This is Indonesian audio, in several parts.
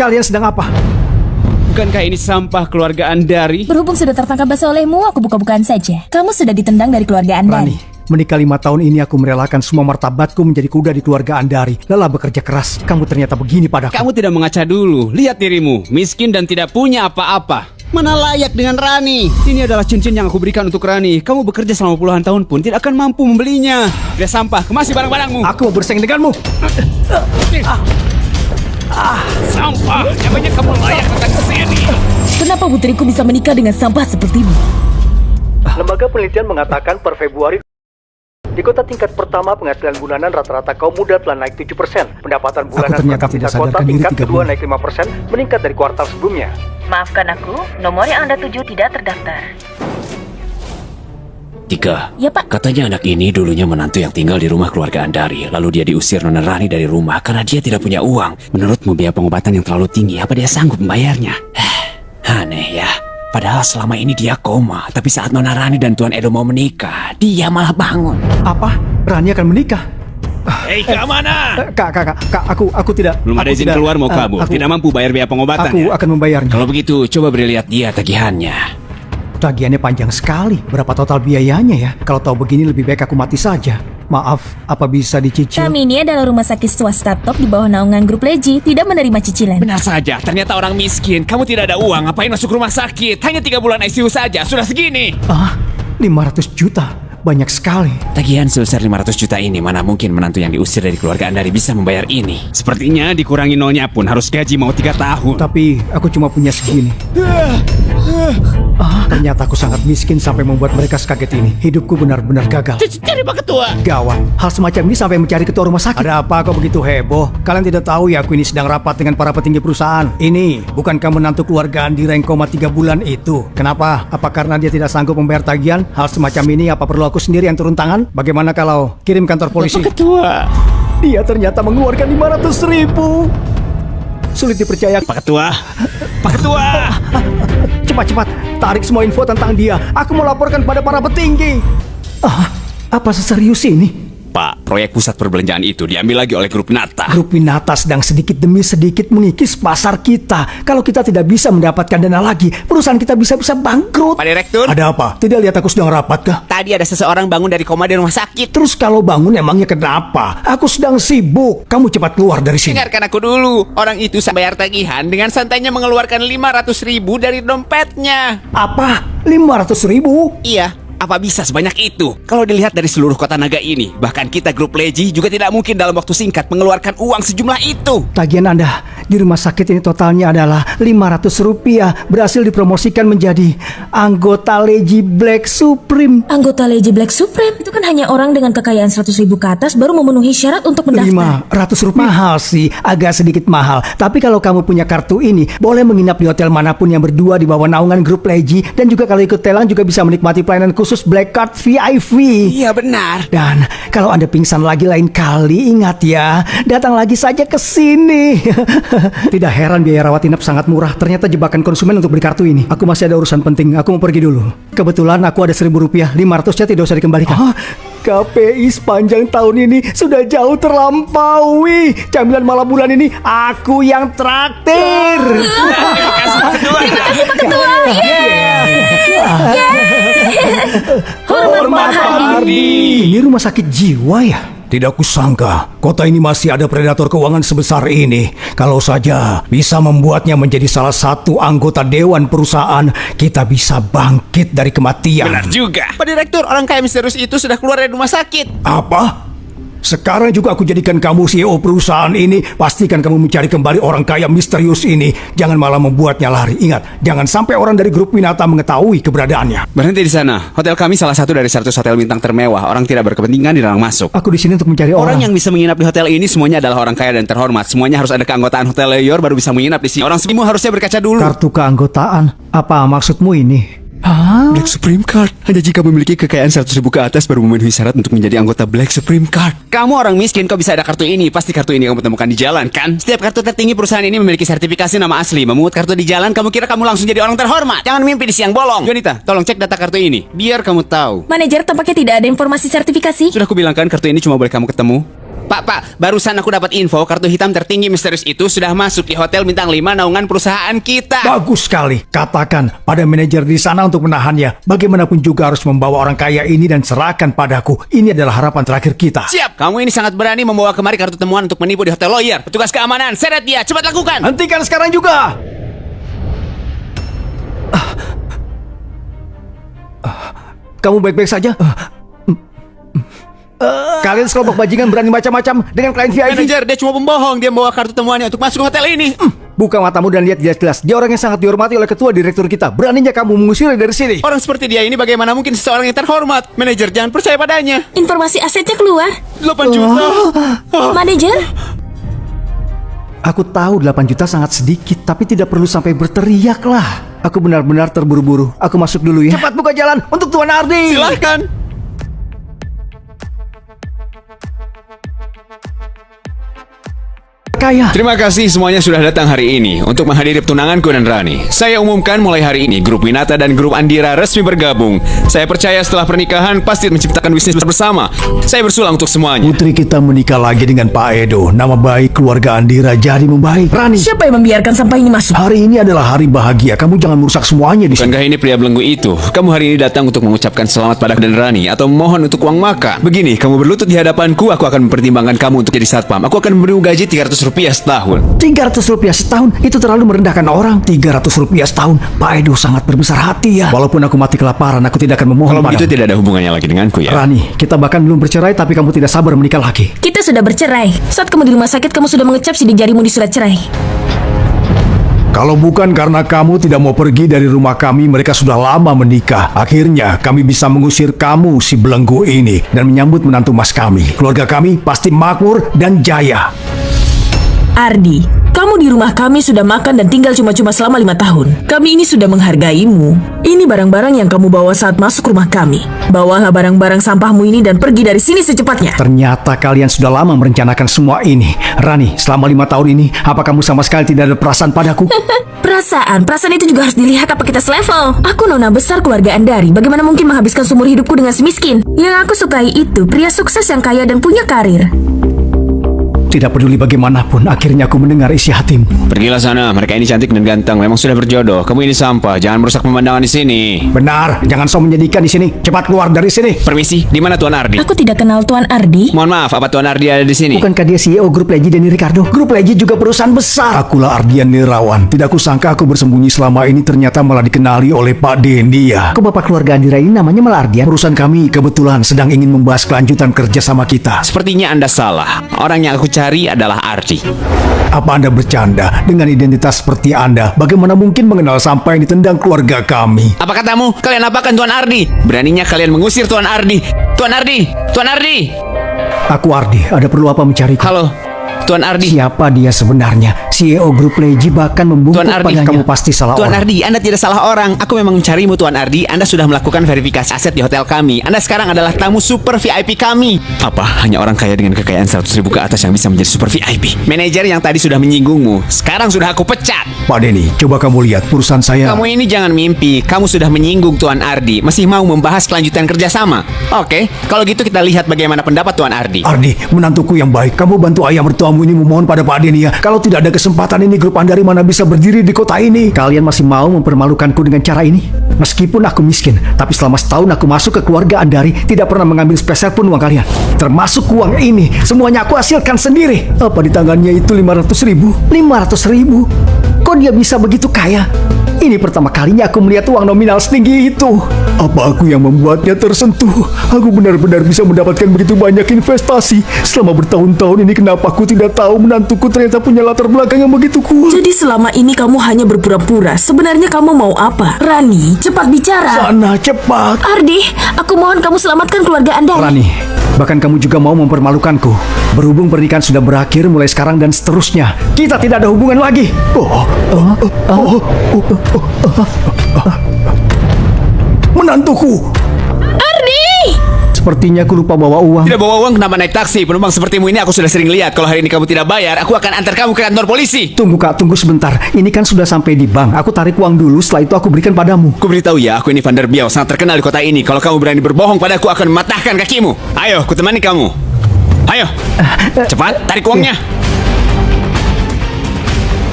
Kalian sedang apa? Bukankah ini sampah keluarga Andari? Berhubung sudah tertangkap basah olehmu, aku buka-bukaan saja. Kamu sudah ditendang dari keluarga Andari. Rani, menikah 5 tahun ini aku merelakan semua martabatku menjadi kuda di keluarga Andari. Lelah bekerja keras, kamu ternyata begini padaku. Kamu tidak mengaca dulu. Lihat dirimu, miskin dan tidak punya apa-apa. Mana layak dengan Rani? Ini adalah cincin yang aku berikan untuk Rani. Kamu bekerja selama puluhan tahun pun tidak akan mampu membelinya. Dia sampah, kemasi barang-barangmu. Aku mau bersaing denganmu. Sampah, namanya kamu layak datang ke sini. Kenapa putriku bisa menikah dengan sampah sepertimu? Lembaga penelitian mengatakan per Februari di kota tingkat pertama penghasilan bulanan rata-rata kaum muda telah naik 7%. Pendapatan bulanan ternyata per tidak kapita kota sadarkan diri tingkat 3 kedua bulan. naik 5%, meningkat dari kuartal sebelumnya. Maafkan aku, nomor yang Anda tuju tidak terdaftar. 3. Ya, Pak. Katanya anak ini dulunya menantu yang tinggal di rumah keluarga Andari. Lalu dia diusir Nona Rani dari rumah karena dia tidak punya uang. Menurutmu biaya pengobatan yang terlalu tinggi, apa dia sanggup membayarnya? Aneh ya. Padahal selama ini dia koma. Tapi saat Nona Rani dan Tuan Edo mau menikah, dia malah bangun. Apa? Rani akan menikah? Hei, ke mana? Kak, aku tidak. Belum ada aku izin tidak, keluar mau kabur. aku- Tidak mampu bayar biaya pengobatan. Aku akan membayarnya. Kalau begitu, coba beri lihat dia tagihannya. Tagihannya panjang sekali. Berapa total biayanya ya? Kalau tahu begini lebih baik aku mati saja. Maaf, apa bisa dicicil? Kami ini adalah rumah sakit swasta top di bawah naungan grup Leji, tidak menerima cicilan. Benar saja, ternyata orang miskin. Kamu tidak ada uang, ngapain masuk rumah sakit? Hanya 3 bulan ICU saja, sudah segini. 500 juta. Banyak sekali. Tagihan sebesar 500 juta ini, mana mungkin menantu yang diusir dari keluarga Andari bisa membayar ini? Sepertinya dikurangi nolnya pun harus gaji mau 3 tahun. Tapi aku cuma punya segini. Ternyata aku sangat miskin sampai membuat mereka sekaget ini. Hidupku benar-benar gagal. Cari Pak Ketua. Gawat, hal semacam ini sampai mencari ketua rumah sakit. Ada apa kok begitu heboh? Kalian tidak tahu ya aku ini sedang rapat dengan para petinggi perusahaan. Ini, bukankah menantu keluarga Andira yang koma 3 bulan itu? Kenapa? Apa karena dia tidak sanggup membayar tagihan? Hal semacam ini apa perlu aku sendiri yang turun tangan? Bagaimana kalau kirim kantor polisi? Pak Ketua. Dia ternyata mengeluarkan 500 ribu. Sulit dipercaya. Pak Ketua. Pak Ketua. Cepat-cepat, tarik semua info tentang dia. Aku mau laporkan pada para petinggi. Apa seserius ini? Pak, proyek pusat perbelanjaan itu diambil lagi oleh grup Nata. Grup Winata sedang sedikit demi sedikit mengikis pasar kita. Kalau kita tidak bisa mendapatkan dana lagi, perusahaan kita bisa bangkrut. Pak Direktur, Ada apa? Tidak lihat aku sedang rapat kah? tadi ada seseorang bangun dari koma di rumah sakit. Terus kalau bangun emangnya kenapa? Aku sedang sibuk. Kamu cepat keluar dari sini. Dengarkan aku dulu. Orang itu bayar tagihan dengan santainya mengeluarkan 500 ribu dari dompetnya. Apa? 500 ribu? Iya, apa bisa sebanyak itu? Kalau dilihat dari seluruh kota naga ini, bahkan kita grup Leji juga tidak mungkin dalam waktu singkat mengeluarkan uang sejumlah itu. Tagihan Anda di rumah sakit ini totalnya adalah 500 rupiah. Berhasil dipromosikan menjadi anggota Leji Black Supreme. Anggota Leji Black Supreme itu kan hanya orang dengan kekayaan 100 ribu ke atas baru memenuhi syarat untuk mendaftar. 500 rupiah mahal sih, agak sedikit mahal. Tapi kalau kamu punya kartu ini, boleh menginap di hotel manapun yang berdua di bawah naungan grup Leji. Dan juga kalau ikut telang juga bisa menikmati pelayanan khusus Black Card VIP. Iya benar. Dan kalau Anda pingsan lagi lain kali, ingat ya, datang lagi saja ke sini. Tidak heran biaya rawat inap sangat murah. Ternyata jebakan konsumen untuk beli kartu ini. Aku masih ada urusan penting, aku mau pergi dulu. Kebetulan aku ada 1.000 rupiah, 500-nya tidak usah dikembalikan. KPI sepanjang tahun ini sudah jauh terlampaui. Camilan malam bulan ini aku yang traktir. Hormat Ardi. Ini rumah sakit jiwa ya? Tidak kusangka kota ini masih ada predator keuangan sebesar ini. Kalau saja bisa membuatnya menjadi salah satu anggota dewan perusahaan, kita bisa bangkit dari kematian. Benar juga. Pak Direktur, orang kaya misterius itu sudah keluar dari rumah sakit. Apa? Sekarang juga aku jadikan kamu CEO perusahaan ini. Pastikan kamu mencari kembali orang kaya misterius ini. Jangan malah membuatnya lari. Ingat, jangan sampai orang dari grup Winata mengetahui keberadaannya. Berhenti di sana. Hotel kami salah satu dari 100 hotel bintang termewah. Orang tidak berkepentingan dilarang masuk. Aku di sini untuk mencari Orang orang. yang bisa menginap di hotel ini semuanya adalah orang kaya dan terhormat. Semuanya harus ada keanggotaan Hotel Leyor baru bisa menginap di sini. Orang semua harusnya berkaca dulu. Kartu keanggotaan. Apa maksudmu ini? Black Supreme Card. Hanya jika memiliki kekayaan 100 ribu ke atas baru memenuhi syarat untuk menjadi anggota Black Supreme Card. Kamu orang miskin kok bisa ada kartu ini? Pasti kartu ini kamu temukan di jalan kan? Setiap kartu tertinggi perusahaan ini memiliki sertifikasi nama asli. Memungut kartu di jalan, kamu kira kamu langsung jadi orang terhormat? Jangan mimpi di siang bolong. Jonita, tolong cek data kartu ini biar kamu tahu. Manajer tampaknya tidak ada informasi sertifikasi. Sudah kubilangkan kartu ini cuma boleh kamu ketemu Pak, barusan aku dapat info kartu hitam tertinggi misterius itu sudah masuk di hotel bintang 5 naungan perusahaan kita. Bagus sekali. Katakan pada manajer di sana untuk menahannya. Bagaimanapun juga harus membawa orang kaya ini dan serahkan padaku. Ini adalah harapan terakhir kita. Siap, kamu ini sangat berani membawa kemari kartu temuan untuk menipu di hotel lawyer. Petugas keamanan, seret dia, cepat lakukan. Hentikan sekarang juga. Kamu baik-baik saja? Kalian sekelompok bajingan berani macam-macam dengan klien VIP. Manajer, dia cuma pembohong. Dia membawa kartu temuannya untuk masuk ke hotel ini. Buka matamu dan lihat jelas-jelas. Dia orang yang sangat dihormati oleh ketua direktur kita. Beraninya kamu mengusirnya dari sini. Orang seperti dia ini bagaimana mungkin seseorang yang terhormat? Manajer, jangan percaya padanya. Informasi asetnya keluar. 8 juta. Manajer, Aku tahu 8 juta sangat sedikit, tapi tidak perlu sampai berteriak lah. Aku benar-benar terburu-buru. Aku masuk dulu ya. Cepat buka jalan untuk Tuan Ardi. Silahkan. Kaya. Terima kasih semuanya sudah datang hari ini untuk menghadiri tunanganku dan Rani. Saya umumkan mulai hari ini grup Winata dan grup Andira resmi bergabung. Saya percaya setelah pernikahan pasti menciptakan bisnis bersama. Saya bersulang untuk semuanya. Putri kita menikah lagi dengan Pak Edo. Nama baik keluarga Andira jadi membaik. Rani, siapa yang membiarkan sampah ini masuk? hari ini adalah hari bahagia. Kamu jangan merusak semuanya di sini. Bukankah ini pria belenggu itu? Kamu hari ini datang untuk mengucapkan selamat pada dan Rani atau memohon untuk uang makan. Begini, kamu berlutut di hadapanku, aku akan mempertimbangkan kamu untuk jadi satpam. Aku akan memberimu gaji 300 rupiah setahun. 300 rupiah setahun itu terlalu merendahkan orang. 300 rupiah setahun. Pak Edo sangat berbesar hati ya. Walaupun aku mati kelaparan, aku tidak akan memohon Kalau begitu padamu. tidak ada hubungannya lagi denganku ya. Rani, kita bahkan belum bercerai tapi kamu tidak sabar menikah lagi. Kita sudah bercerai. Saat kamu di rumah sakit, kamu sudah mengecap sidik jarimu di surat cerai. Kalau bukan karena kamu tidak mau pergi dari rumah kami, mereka sudah lama menikah. Akhirnya kami bisa mengusir kamu si belenggu ini dan menyambut menantu mas kami. Keluarga kami pasti makmur dan jaya. Ardi, kamu di rumah kami sudah makan dan tinggal cuma-cuma selama 5 tahun. Kami ini sudah menghargaimu. Ini barang-barang yang kamu bawa saat masuk rumah kami. Bawalah barang-barang sampahmu ini dan pergi dari sini secepatnya. Ternyata kalian sudah lama merencanakan semua ini. Rani, selama 5 tahun ini, apa kamu sama sekali tidak ada perasaan padaku? Perasaan itu juga harus dilihat apa kita selevel. Aku nona besar keluarga Andari. Bagaimana mungkin menghabiskan seumur hidupku dengan si miskin? Yang aku sukai itu pria sukses yang kaya dan punya karir. Tidak peduli bagaimanapun, akhirnya aku mendengar isi hatimu. Pergilah sana, mereka ini cantik dan ganteng, memang sudah berjodoh. Kamu ini sampah, jangan merusak pemandangan di sini. Benar, jangan sok menyedihkan di sini. Cepat keluar dari sini. Permisi, di mana Tuan Ardi? Aku tidak kenal Tuan Ardi. Mohon maaf, apa Tuan Ardi ada di sini? Bukankah dia CEO Grup Leji dan Ricardo? Grup Leji juga perusahaan besar. Akulah Ardian Nirawan. Tidak kusangka aku bersembunyi selama ini ternyata malah dikenali oleh Pak Dendia. Kok bapak keluarga Andira ini namanya malah Ardian? Perusahaan kami kebetulan sedang ingin membahas kelanjutan kerja sama kita. Sepertinya Anda salah. Orang yang aku cari adalah Ardi. Apa Anda bercanda? Dengan identitas seperti Anda, bagaimana mungkin mengenal sampah yang ditendang keluarga kami? Apa katamu? Kalian apakan Tuan Ardi? Beraninya kalian mengusir Tuan Ardi. Tuan Ardi! Tuan Ardi! Aku Ardi, ada perlu apa mencariku? Halo, Tuan Ardi. Siapa dia sebenarnya? CEO Grup Leji bahkan membungkuk Tuan Ardi, padanya. Kamu pasti salah Tuan orang. Ardi, Anda tidak salah orang. Aku memang mencarimu, Tuan Ardi. Anda sudah melakukan verifikasi aset di hotel kami. Anda sekarang adalah tamu super VIP kami. Apa? Hanya orang kaya dengan kekayaan 100.000 ke atas yang bisa menjadi super VIP? Manajer yang tadi sudah menyinggungmu, sekarang sudah aku pecat. Pak Denny, coba kamu lihat perusahaan saya. Kamu ini jangan mimpi. Kamu sudah menyinggung Tuan Ardi. Masih mau membahas kelanjutan kerjasama? Oke, kalau gitu kita lihat bagaimana pendapat Tuan Ardi. Ardi, menantuku yang baik. Kamu bantu ayah mertuamu ini memohon pada Pak Denny ya. Kalau tidak ada kesempatan ini, grup Anda dari mana bisa berdiri di kota ini? Kalian masih mau mempermalukanku dengan cara ini? Meskipun aku miskin, tapi selama setahun aku masuk ke keluarga Andari, tidak pernah mengambil sepeser pun uang kalian. Termasuk uang ini, semuanya aku hasilkan sendiri. Apa di tangannya itu 500.000? 500.000? Kok dia bisa begitu kaya? Ini pertama kalinya aku melihat uang nominal setinggi itu. Apa aku yang membuatnya tersentuh? Aku benar-benar bisa mendapatkan begitu banyak investasi. Selama bertahun-tahun ini kenapa aku tidak tahu menantuku ternyata punya latar belakang yang begitu kuat? Jadi selama ini kamu hanya berpura-pura. Sebenarnya kamu mau apa? Rani, cepat bicara. Sana, cepat. Ardi, aku mohon kamu selamatkan keluarga Anda. Rani, bahkan kamu juga mau mempermalukanku. Berhubung pernikahan sudah berakhir mulai sekarang dan seterusnya, kita tidak ada hubungan lagi. Menantuku. Ardi! Sepertinya aku lupa bawa uang. Tidak bawa uang, kenapa naik taksi? Penumpang sepertimu ini aku sudah sering lihat. Kalau hari ini kamu tidak bayar, aku akan antar kamu ke kantor polisi. Tunggu Kak, tunggu sebentar. Ini kan sudah sampai di bank. Aku tarik uang dulu, setelah itu aku berikan padamu. Aku beritahu ya, aku ini Van der Biao, sangat terkenal di kota ini. Kalau kamu berani berbohong padaku, akan mematahkan kakimu. Ayo, ku temani kamu. Ayo, cepat tarik uangnya.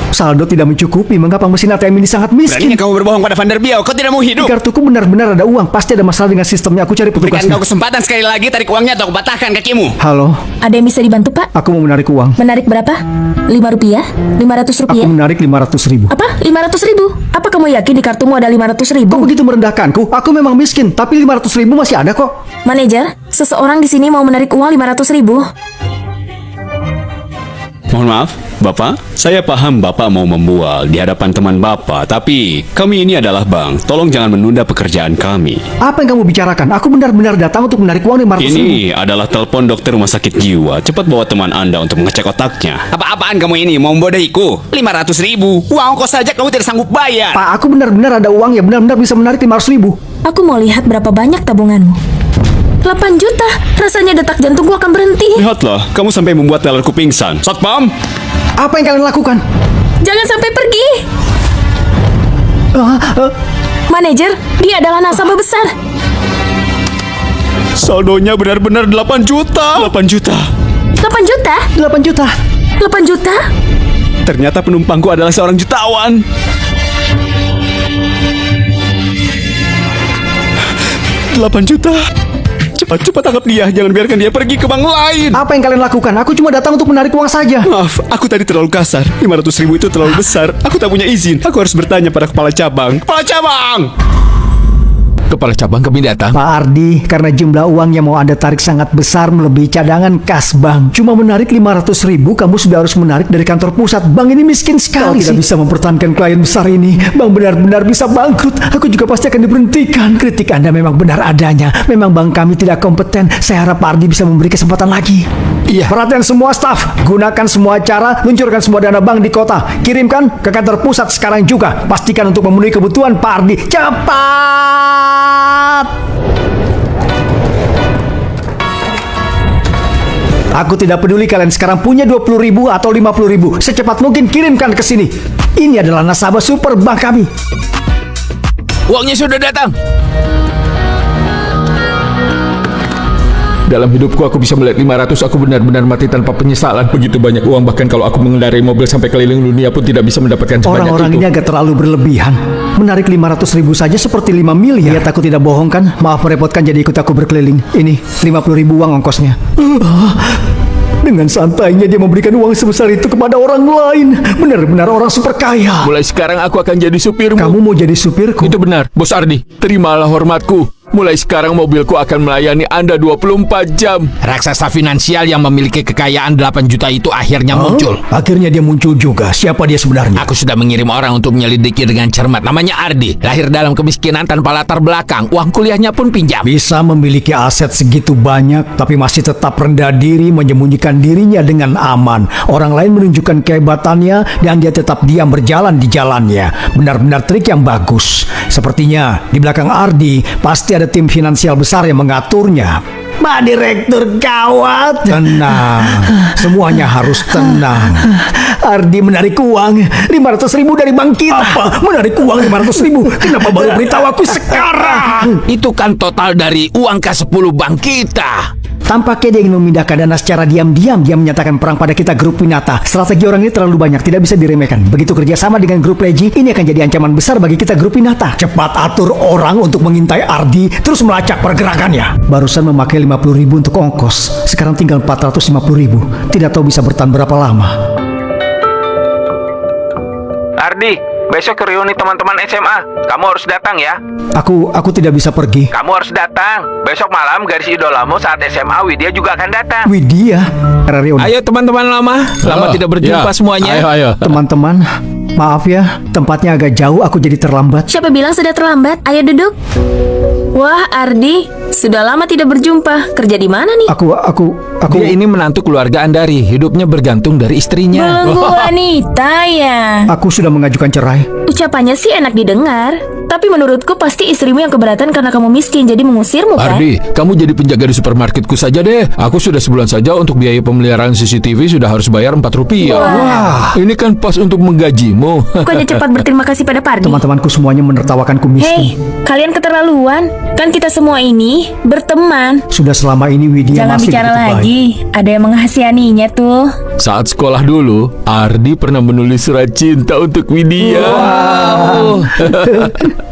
Saldo tidak mencukupi. Mengapa mesin ATM ini sangat miskin? Beraninya kamu berbohong pada Van der Biao. Kau tidak mau Di hidup. kartuku benar-benar ada uang. Pasti ada masalah dengan sistemnya. Aku cari Berikan petugasnya. kau kesempatan sekali lagi, tarik uangnya atau aku patahkan kakimu. Halo, Ada yang bisa dibantu, Pak? aku mau menarik uang. Menarik berapa? 5 rupiah? 500 Aku rupiah? menarik 500.000. Apa? 500.000? Apa kamu yakin di kartumu ada 500.000? Kok begitu merendahkanku? Aku memang miskin, tapi 500.000 masih ada kok. Manajer, seseorang di sini mau menarik uang 500.000. Mohon maaf, Bapak. Saya paham Bapak mau membual di hadapan teman Bapak, tapi kami ini adalah bank. Tolong jangan menunda pekerjaan kami. Apa yang kamu bicarakan? Aku benar-benar datang untuk menarik uang 500.000. Ini adalah telepon dokter rumah sakit jiwa. Cepat bawa teman Anda untuk mengecek otaknya. Apa-apaan kamu ini? Mau membodohiku? 500.000. Uang ongkos saja kamu tidak sanggup bayar. Pak, aku benar-benar ada uang yang benar-benar bisa menarik 500.000. Aku mau lihat berapa banyak tabunganmu. 8 juta. Rasanya detak jantungku akan berhenti. Lihatlah, kamu sampai membuat tellerku pingsan. Satpam! Apa yang kalian lakukan? Jangan sampai pergi. Manajer, dia adalah nasabah besar. Saldonya benar-benar 8 juta. 8 juta. 8 juta? 8 juta. 8 juta? Ternyata penumpangku adalah seorang jutawan. 8 juta. Cepat tangkap dia. Jangan biarkan dia pergi ke bank lain. Apa yang kalian lakukan? Aku cuma datang untuk menarik uang saja. Maaf, aku tadi terlalu kasar. 500.000 itu terlalu besar. Aku tak punya izin. Aku harus bertanya pada kepala cabang. Kepala cabang! Kepala cabang kami datang. Pak Ardi, karena jumlah uang yang mau Anda tarik sangat besar melebihi cadangan kas bank. Cuma menarik 500.000, kamu sudah harus menarik dari kantor pusat. Bank ini miskin sekali. Tidak bisa mempertahankan klien besar ini. Bank benar-benar bisa bangkrut. Aku juga pasti akan diberhentikan. Kritik Anda memang benar adanya. Memang bank kami tidak kompeten. Saya harap Pak Ardi bisa memberi kesempatan lagi. Iya. Perhatian semua staf. Gunakan semua cara. Luncurkan semua dana bank di kota. Kirimkan ke kantor pusat sekarang juga. Pastikan untuk memenuhi kebutuhan Pak Ardi. Cepat! Aku tidak peduli kalian sekarang punya 20.000 atau 50.000. Secepat mungkin kirimkan ke sini. Ini adalah nasabah super bank kami. Uangnya sudah datang. Dalam hidupku aku bisa melihat 500, aku benar-benar mati tanpa penyesalan. Begitu banyak uang, bahkan kalau aku mengendarai mobil sampai keliling dunia pun tidak bisa mendapatkan sebanyak Orang-orang itu. ini agak terlalu berlebihan. Menarik 500.000 saja seperti 5 miliar. Lihat aku tidak bohong kan? Maaf merepotkan jadi ikut aku berkeliling. Ini 50.000 uang ongkosnya. Dengan santainya dia memberikan uang sebesar itu kepada orang lain. Benar-benar orang super kaya. Mulai sekarang aku akan jadi supirmu. Kamu mau jadi supirku? Itu benar, Bos Ardi. Terimalah hormatku. Mulai sekarang mobilku akan melayani Anda 24 jam. Raksasa finansial yang memiliki kekayaan 8 juta itu akhirnya muncul. Akhirnya dia muncul juga. Siapa dia sebenarnya? Aku sudah mengirim orang untuk menyelidiki dengan cermat. Namanya Ardi. Lahir dalam kemiskinan tanpa latar belakang. Uang kuliahnya pun pinjam. Bisa memiliki aset segitu banyak, tapi masih tetap rendah diri, menyembunyikan dirinya dengan aman. Orang lain menunjukkan kehebatannya, dan dia tetap diam berjalan di jalannya. Benar-benar trik yang bagus. Sepertinya di belakang Ardi pasti ada tim finansial besar yang mengaturnya. Pak Direktur gawat. Tenang, semuanya harus tenang. Ardi menarik uang 500.000 dari bank kita. Apa? Menarik uang 500.000? Kenapa baru beritahu aku sekarang? Itu kan total dari uang K10 bank kita. Tampaknya dia ingin memindahkan dana secara diam-diam. Dia menyatakan perang pada kita grup Winata. Strategi orang ini terlalu banyak, tidak bisa diremehkan. Begitu kerjasama dengan grup Leji, ini akan jadi ancaman besar bagi kita grup Winata. Cepat atur orang untuk mengintai Ardi, terus melacak pergerakannya. Barusan memakai 50.000 untuk ongkos. Sekarang tinggal 450.000. Tidak tahu bisa bertahan berapa lama. Ardi, besok ke reuni teman-teman SMA. Kamu harus datang ya. Aku tidak bisa pergi. Kamu harus datang. Besok malam garis idolamu saat SMA Widya juga akan datang. Widya, reuni. Ayo teman-teman lama tidak berjumpa semuanya. Ayo. Teman-teman, maaf ya, tempatnya agak jauh, aku jadi terlambat. Siapa bilang sudah terlambat? Ayo duduk. Wah, Ardi, sudah lama tidak berjumpa. Kerja di mana nih? Aku Dia ini menantu keluarga Andari. Hidupnya bergantung dari istrinya. Belenggu wanita ya. Aku sudah mengajukan cerai. Ucapannya sih enak didengar, tapi menurutku pasti istrimu yang keberatan karena kamu miskin jadi mengusirmu kan? Ardi, kamu jadi penjaga di supermarketku saja deh. Aku sudah sebulan saja untuk biaya pemeliharaan CCTV sudah harus bayar 4 rupiah. Wah. Ini kan pas untuk menggajimu. Bukannya cepat berterima kasih pada Pardi. Teman-temanku semuanya menertawakanku Hei, miskin. kalian keterlaluan. Kan kita semua ini Ardi, berteman. Sudah selama ini Widya Jangan masih bicara begitu baik. lagi. Ada yang menghasihaninya tuh. Saat sekolah dulu, Ardi pernah menulis surat cinta untuk Widya.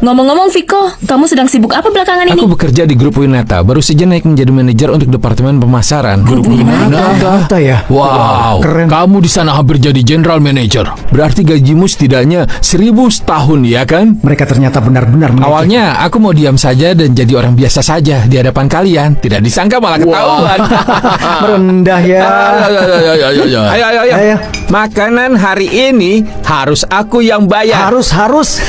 Ngomong-ngomong Viko, kamu sedang sibuk apa belakangan ini? Aku bekerja di grup Winata, baru saja naik menjadi manajer untuk departemen pemasaran. Grup Winata ya? Wow, Keren. kamu di sana hampir jadi general manager. Berarti gajimu setidaknya 1.000 setahun, ya kan? Mereka ternyata benar-benar manajer. Awalnya aku mau diam saja dan jadi orang biasa saja di hadapan kalian. Tidak disangka malah ketahuan. Merendah ya. Ayo. Ayo. Makanan hari ini harus aku yang bayar. Harus.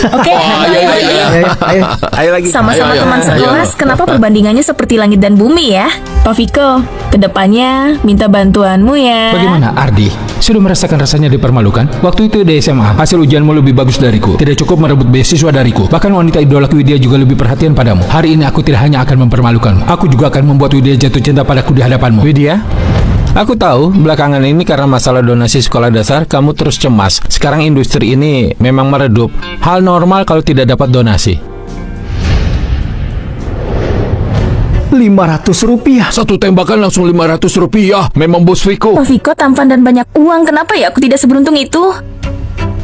Oke, Ayo. Ayo lagi. sama-sama teman sekelas. Kenapa perbandingannya seperti langit dan bumi ya? Pak Viko, kedepannya minta bantuanmu ya. Bagaimana Ardi? Sudah merasakan rasanya dipermalukan? Waktu itu di SMA, hasil ujianmu lebih bagus dariku. Tidak cukup merebut beasiswa dariku. Bahkan wanita idolaku Widya juga lebih perhatian padamu. Hari ini aku tidak hanya akan mempermalukanmu, aku juga akan membuat Widya jatuh cinta padaku di hadapanmu. Widya? Aku tahu belakangan ini karena masalah donasi sekolah dasar kamu terus cemas. Sekarang industri ini memang meredup. Hal normal kalau tidak dapat donasi. Rp500. Satu tembakan langsung Rp500. Memang bos Viko. Pak Viko tampan dan banyak uang. Kenapa ya aku tidak seberuntung itu?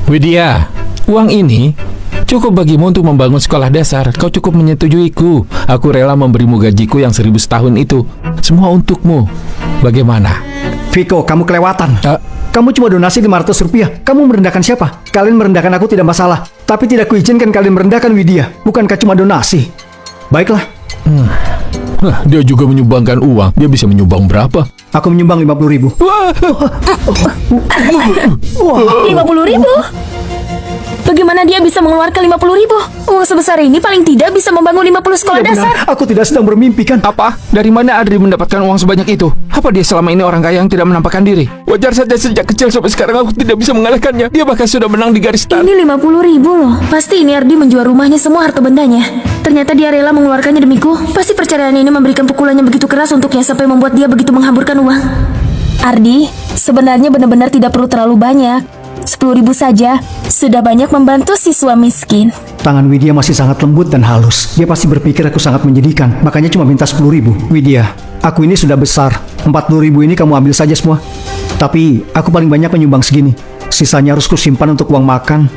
Widya, uang ini cukup bagimu untuk membangun sekolah dasar. Kau cukup menyetujuiku. Aku rela memberimu gajiku yang 1.000 setahun itu. Semua untukmu. Bagaimana? Viko, kamu kelewatan. Kamu cuma donasi Rp500. Kamu merendahkan siapa? Kalian merendahkan aku tidak masalah. Tapi tidak kuizinkan kalian merendahkan Widya. Bukankah cuma donasi? Baiklah. Dia juga menyumbangkan uang. Dia bisa menyumbang berapa? Aku menyumbang 50.000. 50.000? Bagaimana dia bisa mengeluarkan 50.000? Uang sebesar ini paling tidak bisa membangun 50 sekolah Ya benar, dasar. aku tidak sedang bermimpi kan? Apa? Dari mana Adri mendapatkan uang sebanyak itu? Apa dia selama ini orang kaya yang tidak menampakkan diri? Wajar saja sejak kecil sampai sekarang aku tidak bisa mengalahkannya. Dia bahkan sudah menang di garis start. Ini 50.000 loh. Pasti ini Ardi menjual rumahnya semua harta bendanya. Ternyata dia rela mengeluarkannya demiku. Pasti perceraian ini memberikan pukulan yang begitu keras untuknya sampai membuat dia begitu menghamburkan uang. Ardi, sebenarnya benar-benar tidak perlu terlalu banyak. 10.000 saja sudah banyak membantu siswa miskin. Tangan Widya masih sangat lembut dan halus. Dia pasti berpikir aku sangat menyedihkan. Makanya cuma minta 10.000. Widya, aku ini sudah besar. 40.000 ini kamu ambil saja semua. Tapi aku paling banyak menyumbang segini. Sisanya harus kusimpan untuk uang makan.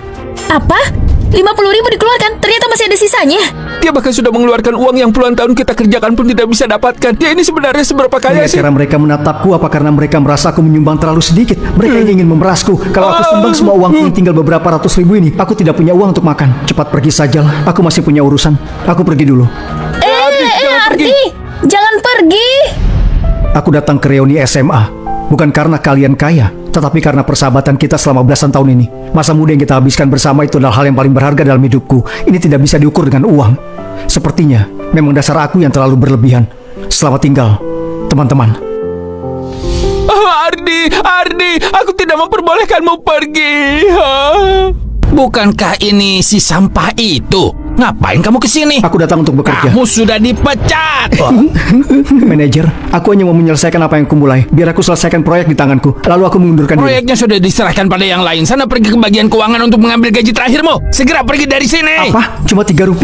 Apa? 50.000 dikeluarkan? Ternyata masih ada sisanya. Dia bahkan sudah mengeluarkan uang yang puluhan tahun kita kerjakan pun tidak bisa dapatkan. Dia ini sebenarnya seberapa kaya sih? Cara mereka menatapku apa karena mereka merasa aku menyumbang terlalu sedikit? Mereka ini ingin memerasku. Kalau aku sumbang semua uangku yang tinggal beberapa ratus ribu ini, aku tidak punya uang untuk makan. Cepat pergi sajalah. Aku masih punya urusan. Aku pergi dulu. Ardi, jangan pergi. Aku datang ke reuni SMA. Bukan karena kalian kaya, tetapi karena persahabatan kita selama belasan tahun ini. Masa muda yang kita habiskan bersama itu adalah hal yang paling berharga dalam hidupku. Ini tidak bisa diukur dengan uang. Sepertinya memang dasar aku yang terlalu berlebihan. Selamat tinggal, teman-teman. Ardi, aku tidak memperbolehkanmu pergi. Bukankah ini si sampah itu? Ngapain kamu kesini? Aku datang untuk bekerja. Kamu sudah dipecat. Manajer, aku hanya mau menyelesaikan apa yang kumulai. Biar aku selesaikan proyek di tanganku. Lalu aku mengundurkan diri. Proyeknya sudah diserahkan pada yang lain. Sana pergi ke bagian keuangan untuk mengambil gaji terakhirmu. Segera pergi dari sini. Apa? Cuma Rp3?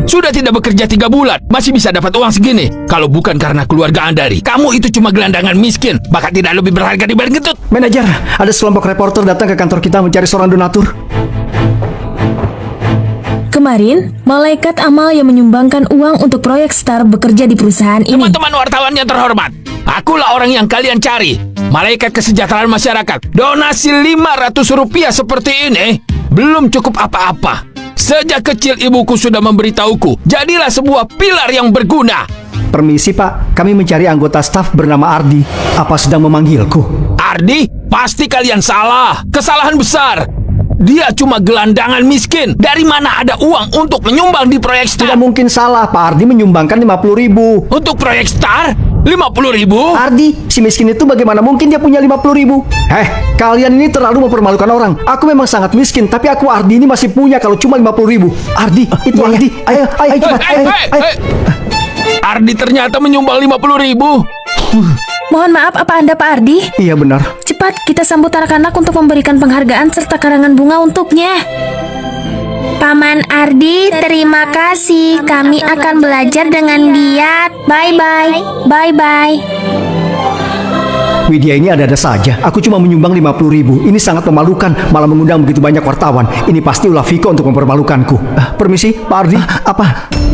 Sudah tidak bekerja 3 bulan, masih bisa dapat uang segini. Kalau bukan karena keluarga Andari, kamu itu cuma gelandangan miskin, bahkan tidak lebih berharga dibanding Getut. Manajer, ada sekelompok reporter datang ke kantor kita mencari seorang donatur. Kemarin, malaikat amal yang menyumbangkan uang untuk proyek Star bekerja di perusahaan ini. Teman-teman wartawan yang terhormat, akulah orang yang kalian cari. Malaikat kesejahteraan masyarakat. Donasi Rp500 seperti ini belum cukup apa-apa. Sejak kecil ibuku sudah memberitahuku, jadilah sebuah pilar yang berguna. Permisi Pak, kami mencari anggota staf bernama Ardi. Apa sedang memanggilku? Ardi? Pasti kalian salah. Kesalahan besar. Dia cuma gelandangan miskin. Dari mana ada uang untuk menyumbang di proyek Star? Tidak mungkin salah, Pak Ardi menyumbangkan 50.000. Untuk proyek Star? 50.000? Ardi, si miskin itu bagaimana mungkin dia punya 50.000? Kalian ini terlalu mempermalukan orang. Aku memang sangat miskin, tapi aku Ardi ini masih punya kalau cuma 50.000. Ardi, itu Ardi. Ayo cepat. Ayo. Ardi ternyata menyumbang 50.000. Mohon maaf, apa Anda Pak Ardi? Iya benar. Cepat kita sambut anak-anak untuk memberikan penghargaan serta karangan bunga untuknya. Paman Ardi, terima kasih. Kami akan belajar dengan giat. Bye-bye. Bye-bye. Widya ini ada-ada saja. Aku cuma menyumbang 50.000. Ini sangat memalukan, malah mengundang begitu banyak wartawan. Ini pasti ulah Viko untuk mempermalukanku. Permisi, Pak Ardi. Apa?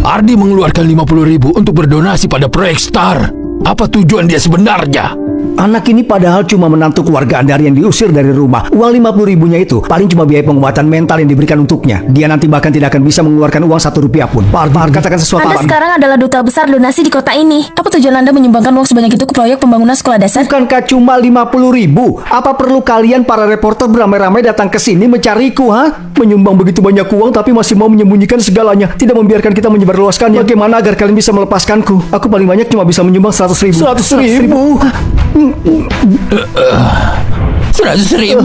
Ardi mengeluarkan 50.000 untuk berdonasi pada proyek Star. Apa tujuan dia sebenarnya? Anak ini padahal cuma menantu keluarga Andari yang diusir dari rumah. Uang 50.000-nya itu paling cuma biaya pengobatan mental yang diberikan untuknya. Dia nanti bahkan tidak akan bisa mengeluarkan uang 1 rupiah pun. Pak Ardi, katakan sesuatu. Anda sekarang adalah duta besar donasi di kota ini. Apa tujuan Anda menyumbangkan uang sebanyak itu ke proyek pembangunan sekolah dasar? Bukankah cuma 50.000? Apa perlu kalian para reporter beramai-ramai datang ke sini mencariku, ha? Menyumbang begitu banyak uang tapi masih mau menyembunyikan segalanya. Tidak membiarkan kita menyebarluaskannya. Bagaimana agar kalian bisa melepaskanku? Aku paling banyak cuma bisa menyumbang 100.000. 100.000? 100.000.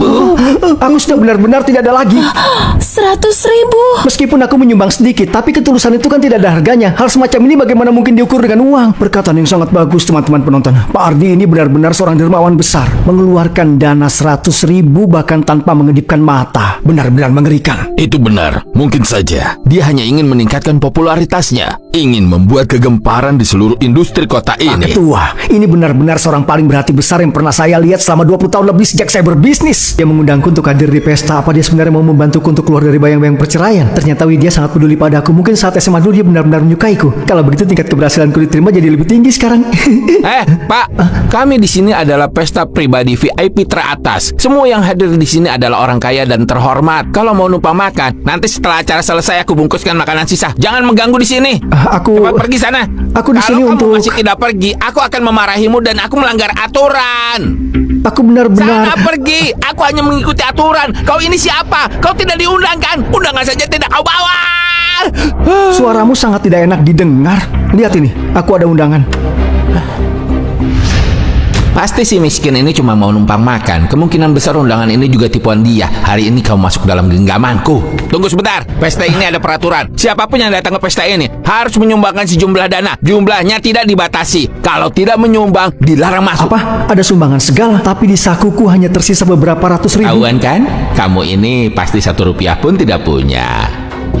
Aku sudah benar-benar tidak ada lagi. 100.000. Meskipun aku menyumbang sedikit, tapi ketulusan itu kan tidak ada harganya. Hal semacam ini bagaimana mungkin diukur dengan uang? Perkataan yang sangat bagus, teman-teman penonton. Pak Ardi ini benar-benar seorang dermawan besar. Mengeluarkan dana 100.000 bahkan tanpa mengedipkan mata. Benar-benar mengerikan. Itu benar. Mungkin saja dia hanya ingin meningkatkan popularitasnya. Ingin membuat kegemparan di seluruh industri kota ini. Ketua, ini benar-benar seorang paling berhati besar yang pernah saya lihat selama 20 tahun lebih sejak saya berbisnis. Dia mengundangku untuk hadir di pesta. Apa dia sebenarnya mau membantuku untuk keluar dari bayang-bayang perceraian? Ternyata Widya sangat peduli padaku. Mungkin saat SMA dulu dia benar-benar menyukaiku. Kalau begitu tingkat keberhasilanku diterima jadi lebih tinggi sekarang. Pak, kami di sini adalah pesta pribadi VIP teratas. Semua yang hadir di sini adalah orang kaya dan terhormat. Kalau mau numpang makan, nanti setelah acara selesai aku bungkuskan makanan sisa. Jangan mengganggu di sini. Cepat pergi sana. Aku di sini Kalau untuk. kamu masih tidak pergi, aku akan memarahimu dan aku melanggar aturan. Aku benar-benar. Sana pergi. Aku hanya mengikuti aturan. Kau ini siapa? Kau tidak diundang kan? Undangan saja tidak kau bawa. Suaramu sangat tidak enak didengar. Lihat ini, aku ada undangan. Pasti si miskin ini cuma mau numpang makan. Kemungkinan besar undangan ini juga tipuan dia. Hari ini kau masuk dalam genggamanku. Tunggu sebentar. Pesta ini ada peraturan. Siapapun yang datang ke pesta ini harus menyumbangkan sejumlah dana. Jumlahnya tidak dibatasi. Kalau tidak menyumbang, dilarang masuk. Apa? Ada sumbangan segala, tapi di sakuku hanya tersisa beberapa ratus ribu. Tahuan kan? Kamu ini pasti 1 rupiah pun tidak punya.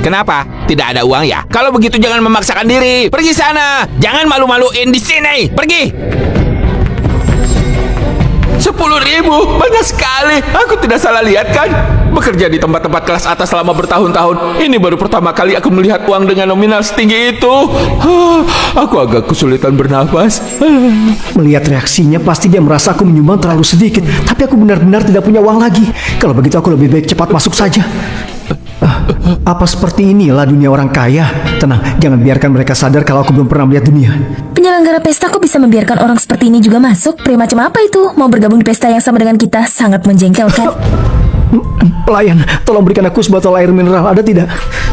Kenapa? Tidak ada uang ya? Kalau begitu jangan memaksakan diri. Pergi sana. Jangan malu-maluin di sini. Pergi. 10.000, banyak sekali. Aku tidak salah lihat kan? Bekerja di tempat-tempat kelas atas selama bertahun-tahun. Ini baru pertama kali aku melihat uang dengan nominal setinggi itu. Aku agak kesulitan bernafas. Melihat reaksinya, pasti dia merasa aku menyumbang terlalu sedikit. Tapi aku benar-benar tidak punya uang lagi. Kalau begitu aku lebih baik cepat masuk saja. Apa seperti inilah dunia orang kaya? Tenang, jangan biarkan mereka sadar kalau aku belum pernah melihat dunia. Penyelenggara pesta kok bisa membiarkan orang seperti ini juga masuk? Pria macam apa itu? Mau bergabung di pesta yang sama dengan kita? Sangat menjengkelkan. Pelayan, tolong berikan aku sebotol air mineral, ada tidak?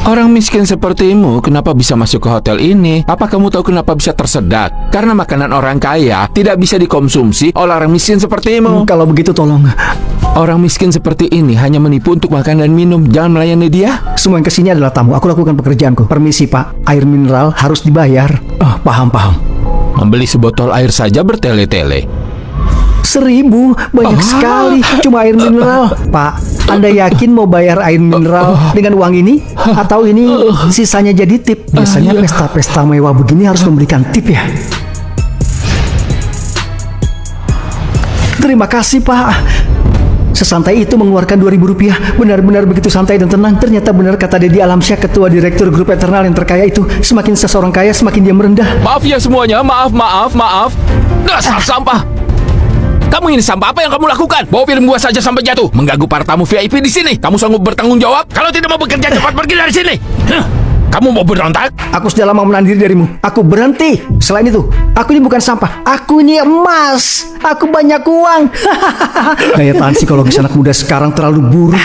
Orang miskin sepertimu kenapa bisa masuk ke hotel ini? Apa kamu tahu kenapa bisa tersedak? Karena makanan orang kaya tidak bisa dikonsumsi oleh orang miskin sepertimu. Kalau begitu tolong. Orang miskin seperti ini hanya menipu untuk makan dan minum. Jangan melayani dia. Semua yang kesini adalah tamu. Aku lakukan pekerjaanku. Permisi Pak, air mineral harus dibayar. Paham. Membeli sebotol air saja bertele-tele. 1.000, banyak sekali. Cuma air mineral. Pak, Anda yakin mau bayar air mineral dengan uang ini? Atau ini sisanya jadi tip? Biasanya pesta-pesta mewah begini harus memberikan tip ya. Terima kasih Pak. Sesantai itu mengeluarkan 2.000 rupiah. Benar-benar begitu santai dan tenang. Ternyata benar kata Dedi Alamsyah, ketua direktur grup Eternal yang terkaya itu. Semakin seseorang kaya, semakin dia merendah. Maaf ya semuanya, maaf. Dasar sampah. Kamu ini sampah, apa yang kamu lakukan? Bawa film gua saja sampai jatuh. Mengganggu para tamu VIP di sini. Kamu sanggup bertanggung jawab? Kalau tidak mau bekerja, cepat pergi dari sini. Kamu mau berontak? Aku sudah lama menahan diri darimu. Aku berhenti. Selain itu, aku ini bukan sampah. Aku ini emas. Aku banyak uang. Daya tahan psikologis anak muda sekarang terlalu buruk.